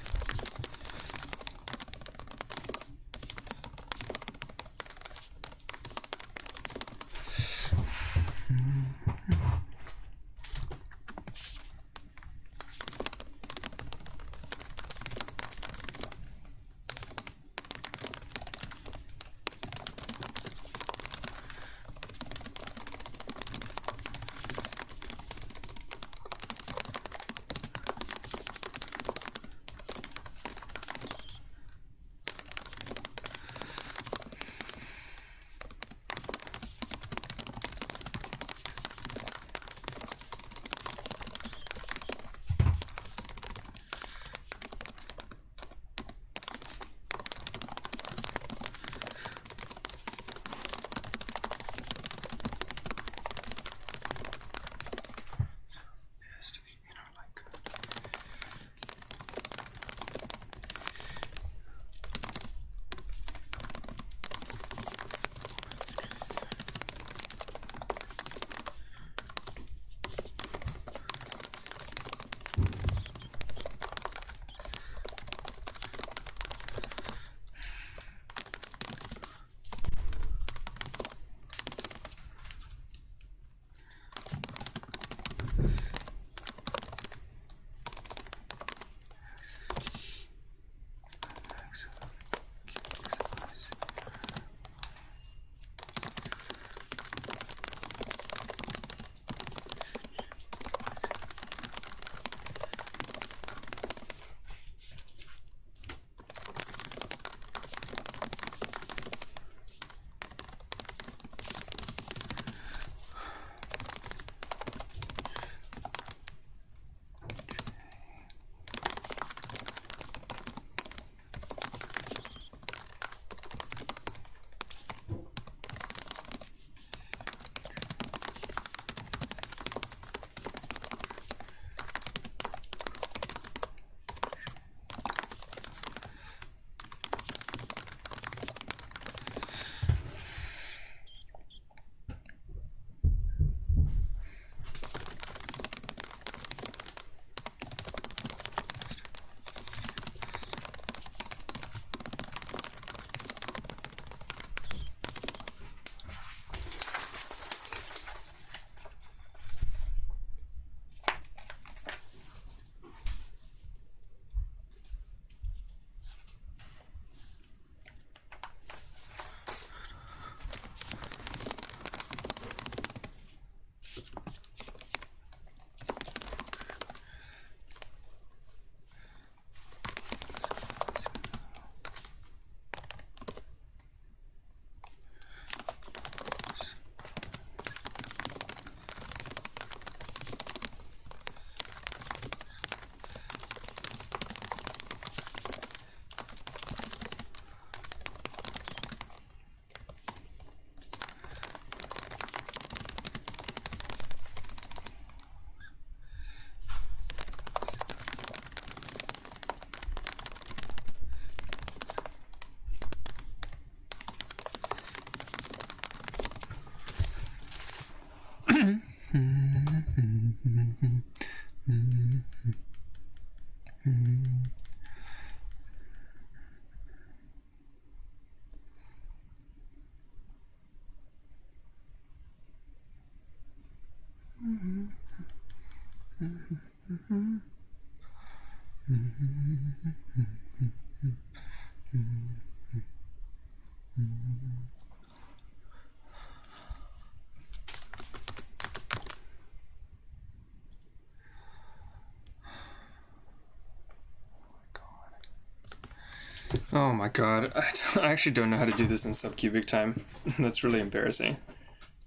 Oh my god, I actually don't know how to do this in subcubic time. That's really embarrassing.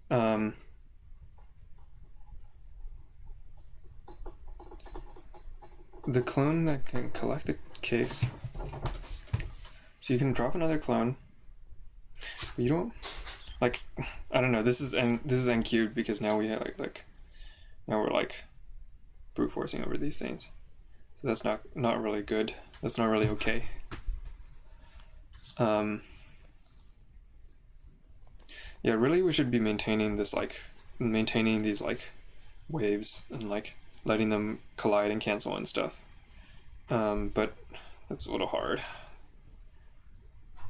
The clone that can collect the cakes. So you can drop another clone, but you don't like. I don't know. This is n cubed because now we have now we're like brute forcing over these things. So that's not really good. That's not really okay. Yeah, really we should be maintaining these waves and like letting them collide and cancel and stuff. But that's a little hard.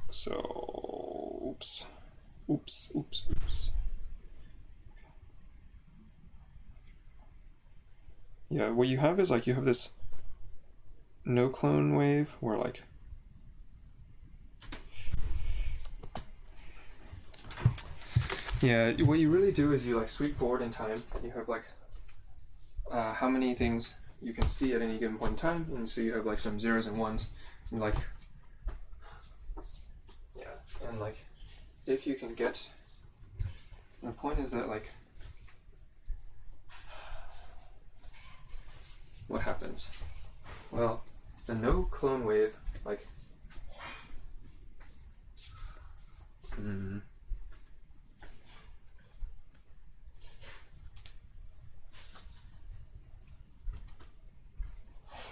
So oops. Yeah, what you have is like you have this no clone wave where like yeah, what you really do is you like sweep forward in time. You have like how many things you can see at any given point in time, and so you have like some zeros and ones, and like yeah, and like if you can get. The point is that like what happens? Well, the no clone wave like.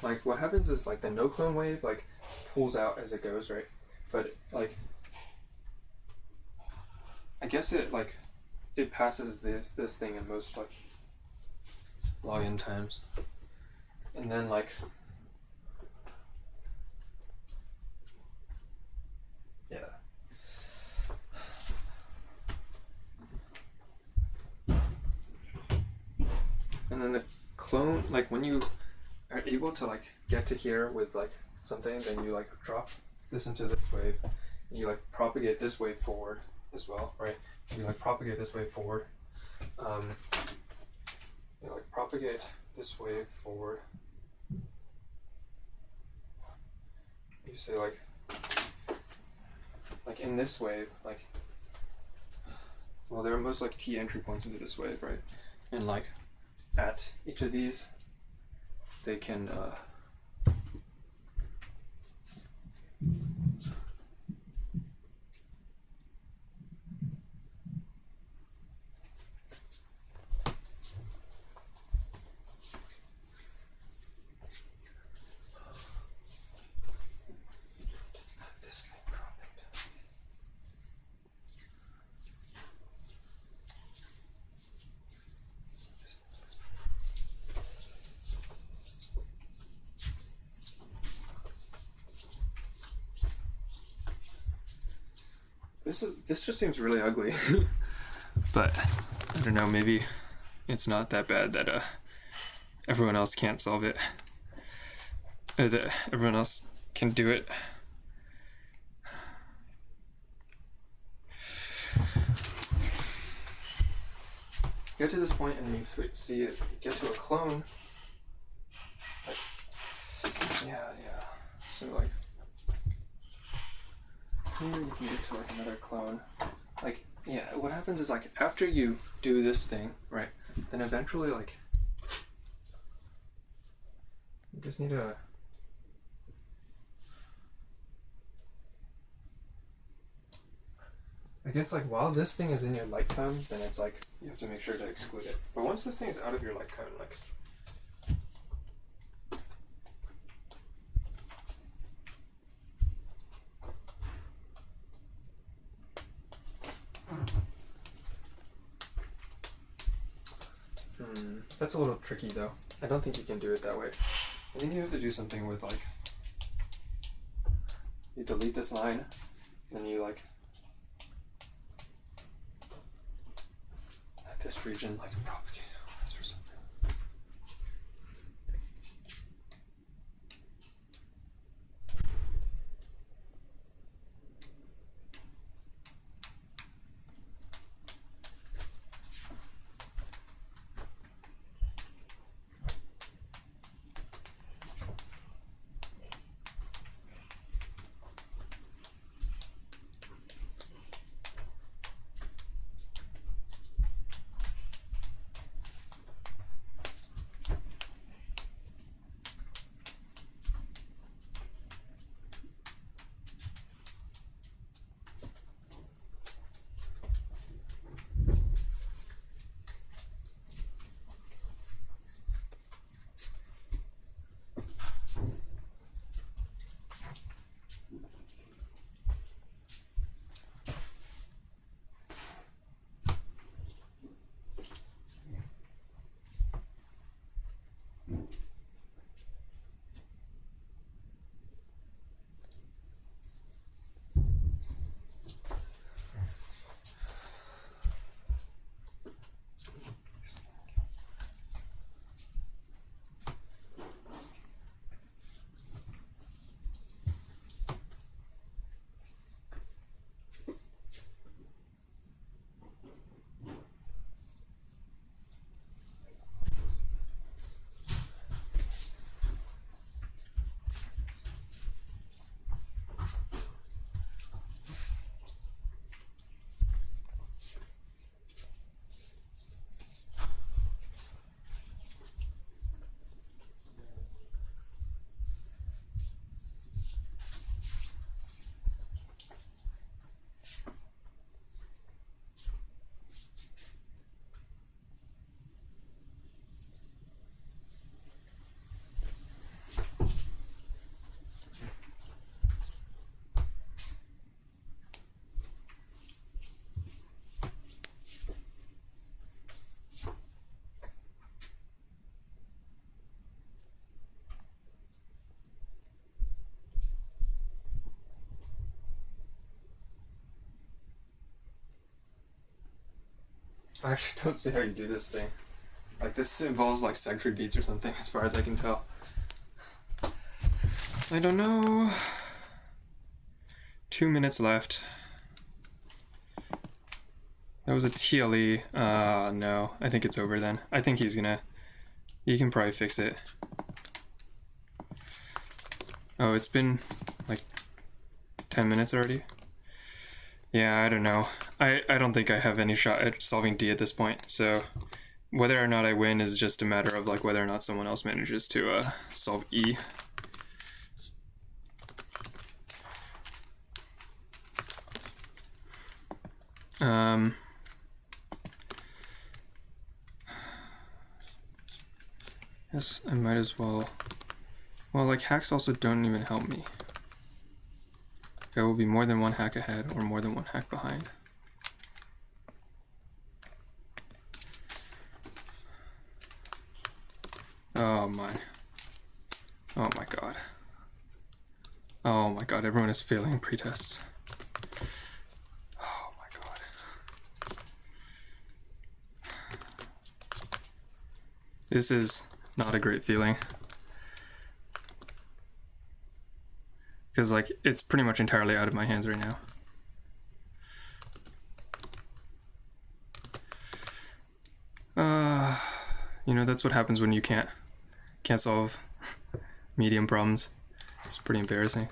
Like what happens is like the no clone wave like pulls out as it goes, right? But like I guess it passes this thing in most like log n times. And then like yeah. And then the clone like when you are able to like get to here with like something, then you like drop this into this wave and you like propagate this wave forward as well, right? You like propagate this wave forward. You like propagate this wave forward. You say like in this wave, like well there are most like t entry points into this wave, right? And like at each of these they can this thing dropping. This just seems really ugly. But I don't know, maybe it's not that bad that everyone else can't solve it. That everyone else can do it. Get to this point and you see it get to a clone. Like, yeah. So like here you can get to like another clone. Like yeah, what happens is like after you do this thing, right? Then eventually like you just need to I guess like while this thing is in your light cone, then it's like you have to make sure to exclude it. But once this thing is out of your light cone, like That's a little tricky though. I don't think you can do it that way. I think you have to do something with like, you delete this line, then you like, at this region, like propagate outwards or something. I actually don't see how you do this thing. Like this involves like century beats or something as far as I can tell. I don't know. 2 minutes left. That was a TLE. No. I think it's over then. I think he's gonna... He can probably fix it. Oh, it's been like 10 minutes already? Yeah, I don't know. I don't think I have any shot at solving D at this point, so whether or not I win is just a matter of like whether or not someone else manages to solve E. Yes, I might as well. Well, like hacks also don't even help me. There will be more than one hack ahead or more than one hack behind. Oh my. Oh my god. Oh my god, everyone is failing pretests. Oh my god. This is not a great feeling. Because like it's pretty much entirely out of my hands right now. You know, that's what happens when you can't solve medium problems. It's pretty embarrassing.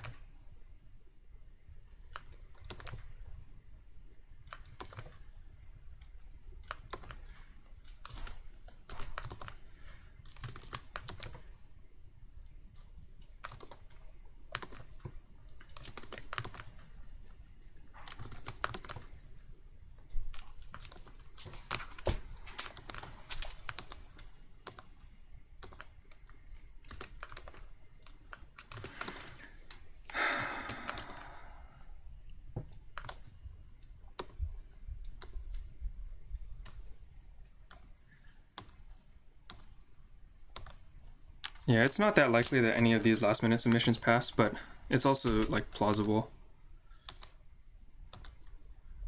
Yeah, it's not that likely that any of these last minute submissions pass, but it's also like plausible.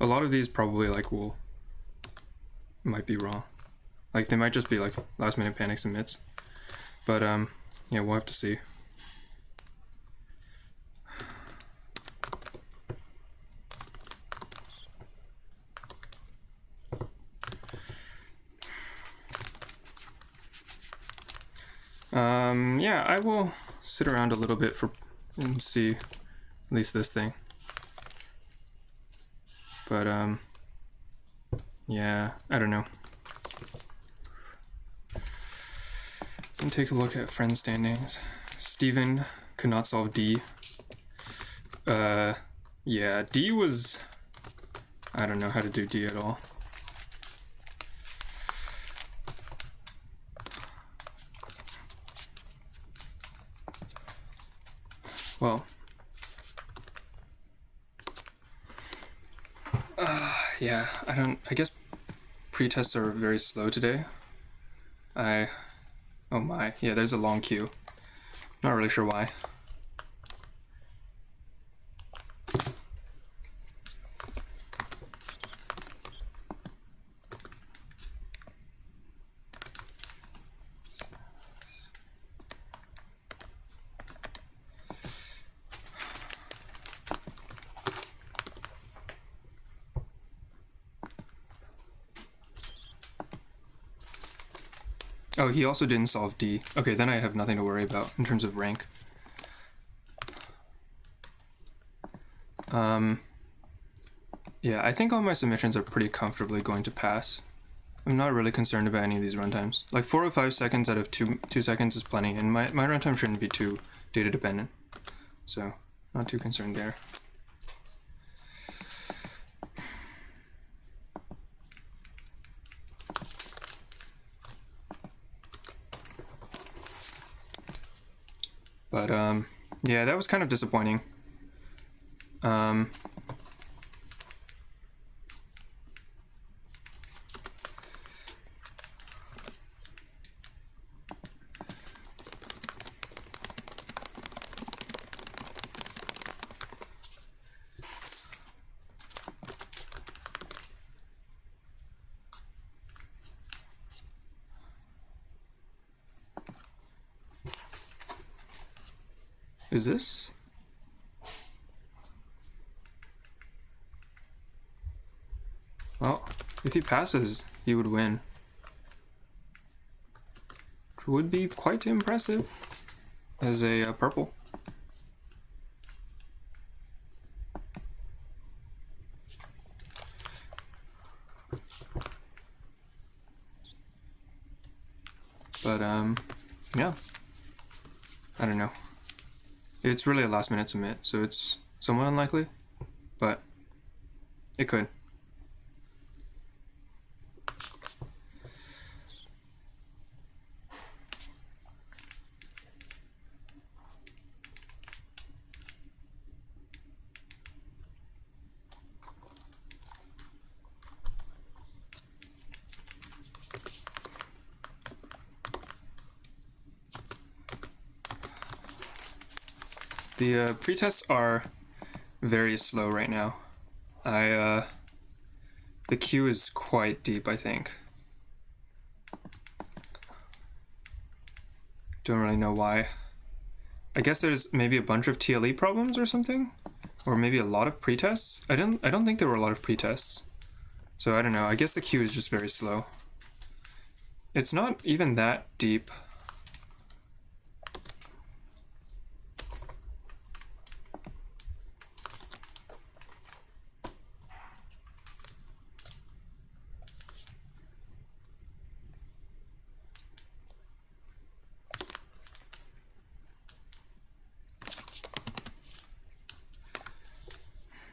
A lot of these probably like might be wrong. Like they might just be like last minute panic submits. But yeah, we'll have to see. Yeah, I will sit around a little bit and see at least this thing. But yeah, I don't know. And take a look at friend standings. Steven could not solve D. Yeah, D was, I don't know how to do D at all. Well, yeah, I guess pretests are very slow today. Oh my, yeah, there's a long queue. Not really sure why. Oh, he also didn't solve D. Okay, then I have nothing to worry about in terms of rank. Yeah, I think all my submissions are pretty comfortably going to pass. I'm not really concerned about any of these runtimes. Like 4 or 5 seconds out of 2 seconds is plenty, and my runtime shouldn't be too data dependent. So, not too concerned there. But yeah, that was kind of disappointing. Is this? Well, if he passes, he would win. Which would be quite impressive as a purple. But yeah, I don't know. It's really a last minute submit, so it's somewhat unlikely, but it could. The pretests are very slow right now. The queue is quite deep, I think. Don't really know why. I guess there's maybe a bunch of TLE problems or something, or maybe a lot of pretests. I don't think there were a lot of pretests, so I don't know. I guess the queue is just very slow. It's not even that deep.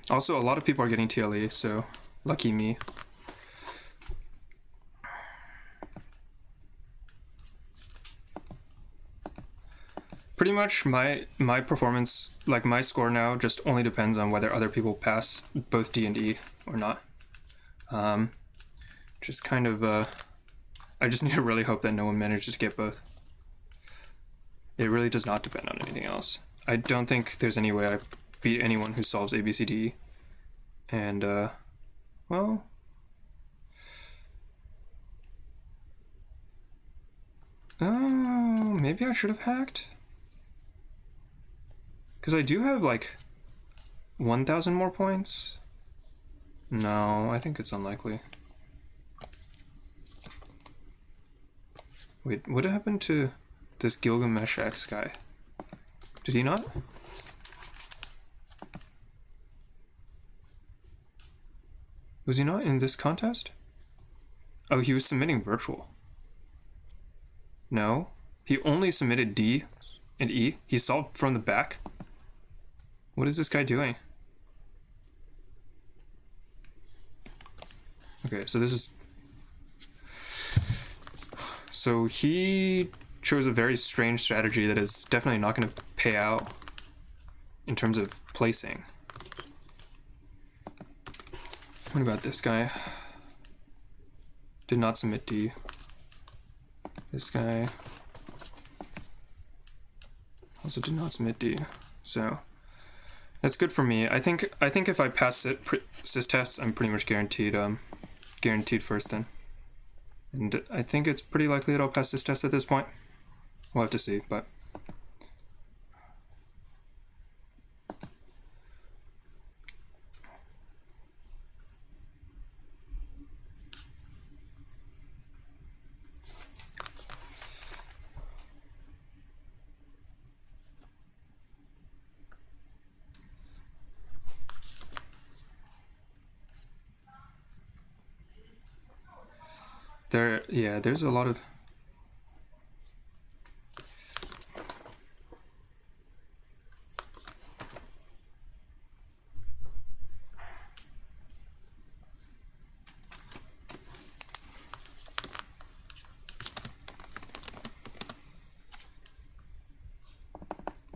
Also, a lot of people are getting TLE, so lucky me. Pretty much my performance, like my score now, just only depends on whether other people pass both D and E or not. Just kind of, I just need to really hope that no one manages to get both. It really does not depend on anything else. I don't think there's any way I beat anyone who solves ABCD. And, well... Oh, maybe I should have hacked? Because I do have, like, 1,000 more points. No, I think it's unlikely. Wait, what happened to this Gilgamesh X guy? Did he not? Was he not in this contest? Oh, he was submitting virtual. No, he only submitted D and E. He solved from the back. What is this guy doing? Okay, so this is... So he chose a very strange strategy that is definitely not going to pay out in terms of placing. What about this guy? Did not submit D. This guy also did not submit D. So that's good for me. I think if I pass sys tests, I'm pretty much guaranteed first then. And I think it's pretty likely that I'll pass this test at this point. We'll have to see, but... there's a lot of...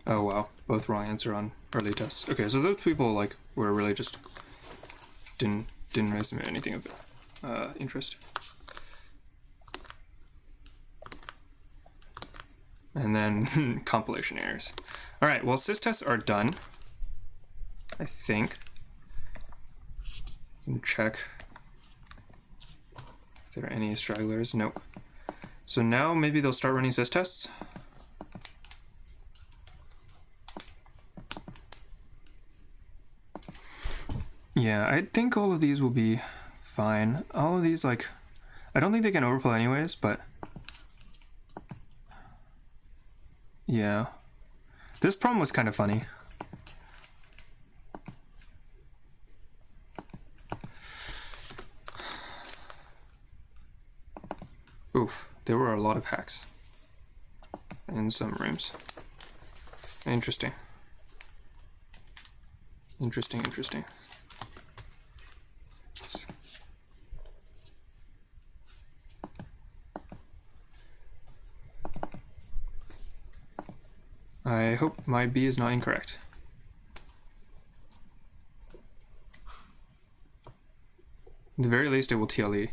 Oh wow, both wrong answer on early tests. Okay, so those people like were really just didn't really submit anything of interest. And then compilation errors. All right, well, sys tests are done, I think. And check if there are any stragglers. Nope. So now maybe they'll start running sys tests. Yeah, I think all of these will be fine. All of these, like, I don't think they can overflow anyways, but yeah. This problem was kind of funny. Oof, there were a lot of hacks in some rooms. Interesting. Interesting. I hope my B is not incorrect. At the very least, it will TLE.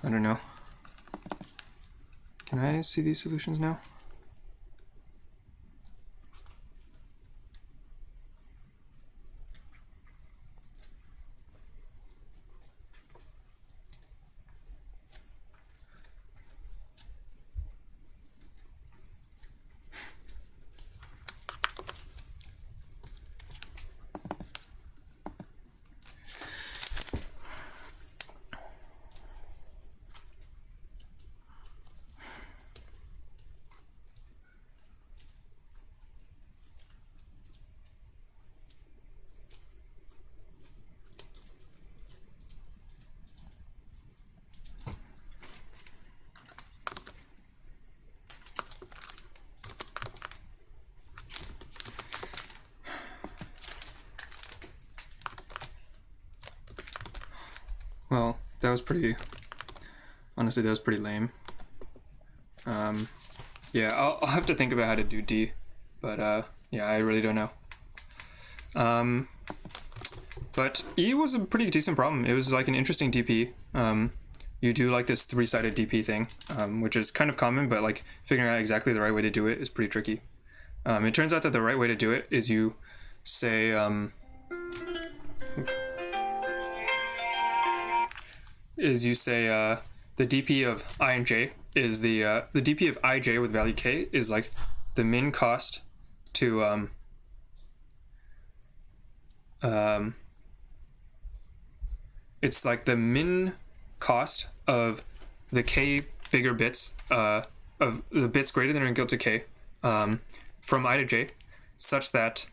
I don't know. Can I see these solutions now? Well, that was pretty... Honestly, that was pretty lame. Yeah, I'll have to think about how to do D, but yeah, I really don't know. But E was a pretty decent problem. It was like an interesting DP. You do like this 3-sided DP thing, which is kind of common, but like figuring out exactly the right way to do it is pretty tricky. It turns out that the right way to do it is you say the DP of I and j is the DP of ij with value k is like the min cost to it's like the min cost of the k bigger bits of the bits greater than or equal to k from I to j, such that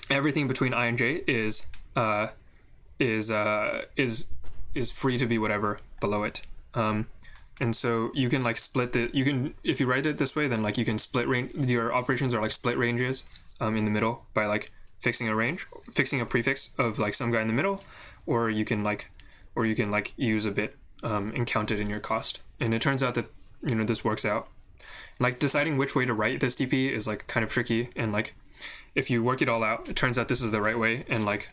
everything between I and j is free to be whatever below it. And so you can like split if you write it this way, then like you can split range, your operations are like split ranges in the middle by like fixing a prefix of like some guy in the middle, or you can use a bit and count it in your cost. And it turns out that this works out. Like deciding which way to write this DP is like kind of tricky, and like if you work it all out, it turns out this is the right way. And like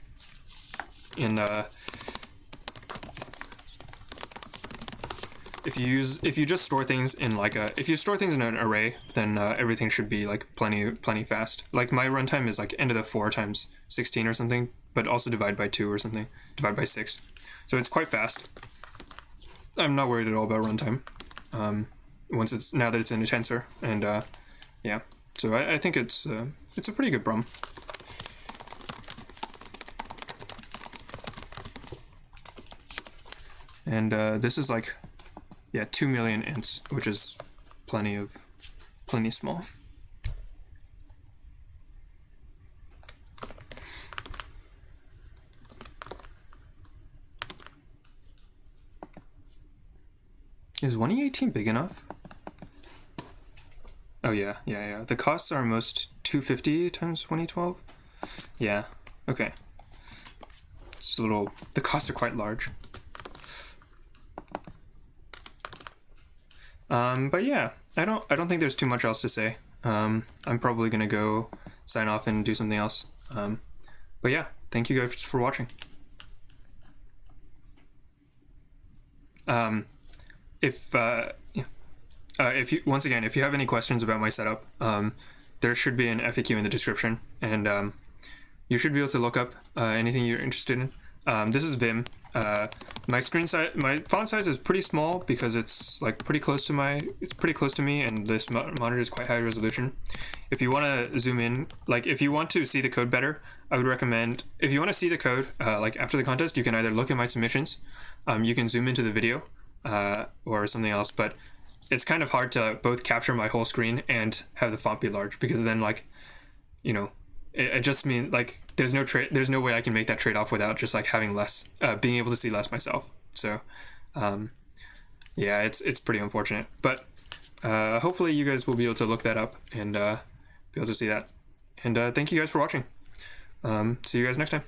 if you just store things in like if you store things in an array, then everything should be like plenty fast. Like my runtime is like n to the 4 times 16 or something, but also divide by 2 or something, divide by 6. So it's quite fast. I'm not worried at all about runtime. Now that it's in a tensor, and yeah, so I think it's a pretty good problem. And this is like 2 million ints, which is plenty small. Is 1E18 big enough? Oh yeah. The costs are almost 250 times 1E12. Yeah. Okay. It's the costs are quite large. But yeah, I don't think there's too much else to say. I'm probably gonna go sign off and do something else. But yeah, thank you guys for watching. If you have any questions about my setup, there should be an FAQ in the description, and you should be able to look up anything you're interested in. This is Vim. My screen size, my font size is pretty small because it's like pretty close to me, and this monitor is quite high resolution. If you want to zoom in, like if you want to see the code better, I would recommend, if you want to see the code like after the contest, you can either look at my submissions, you can zoom into the video, or something else, but it's kind of hard to both capture my whole screen and have the font be large, because then like, it just means like there's no way I can make that trade-off without just like having less, being able to see less myself. So yeah, it's pretty unfortunate, but hopefully you guys will be able to look that up and be able to see that. And thank you guys for watching. See you guys next time.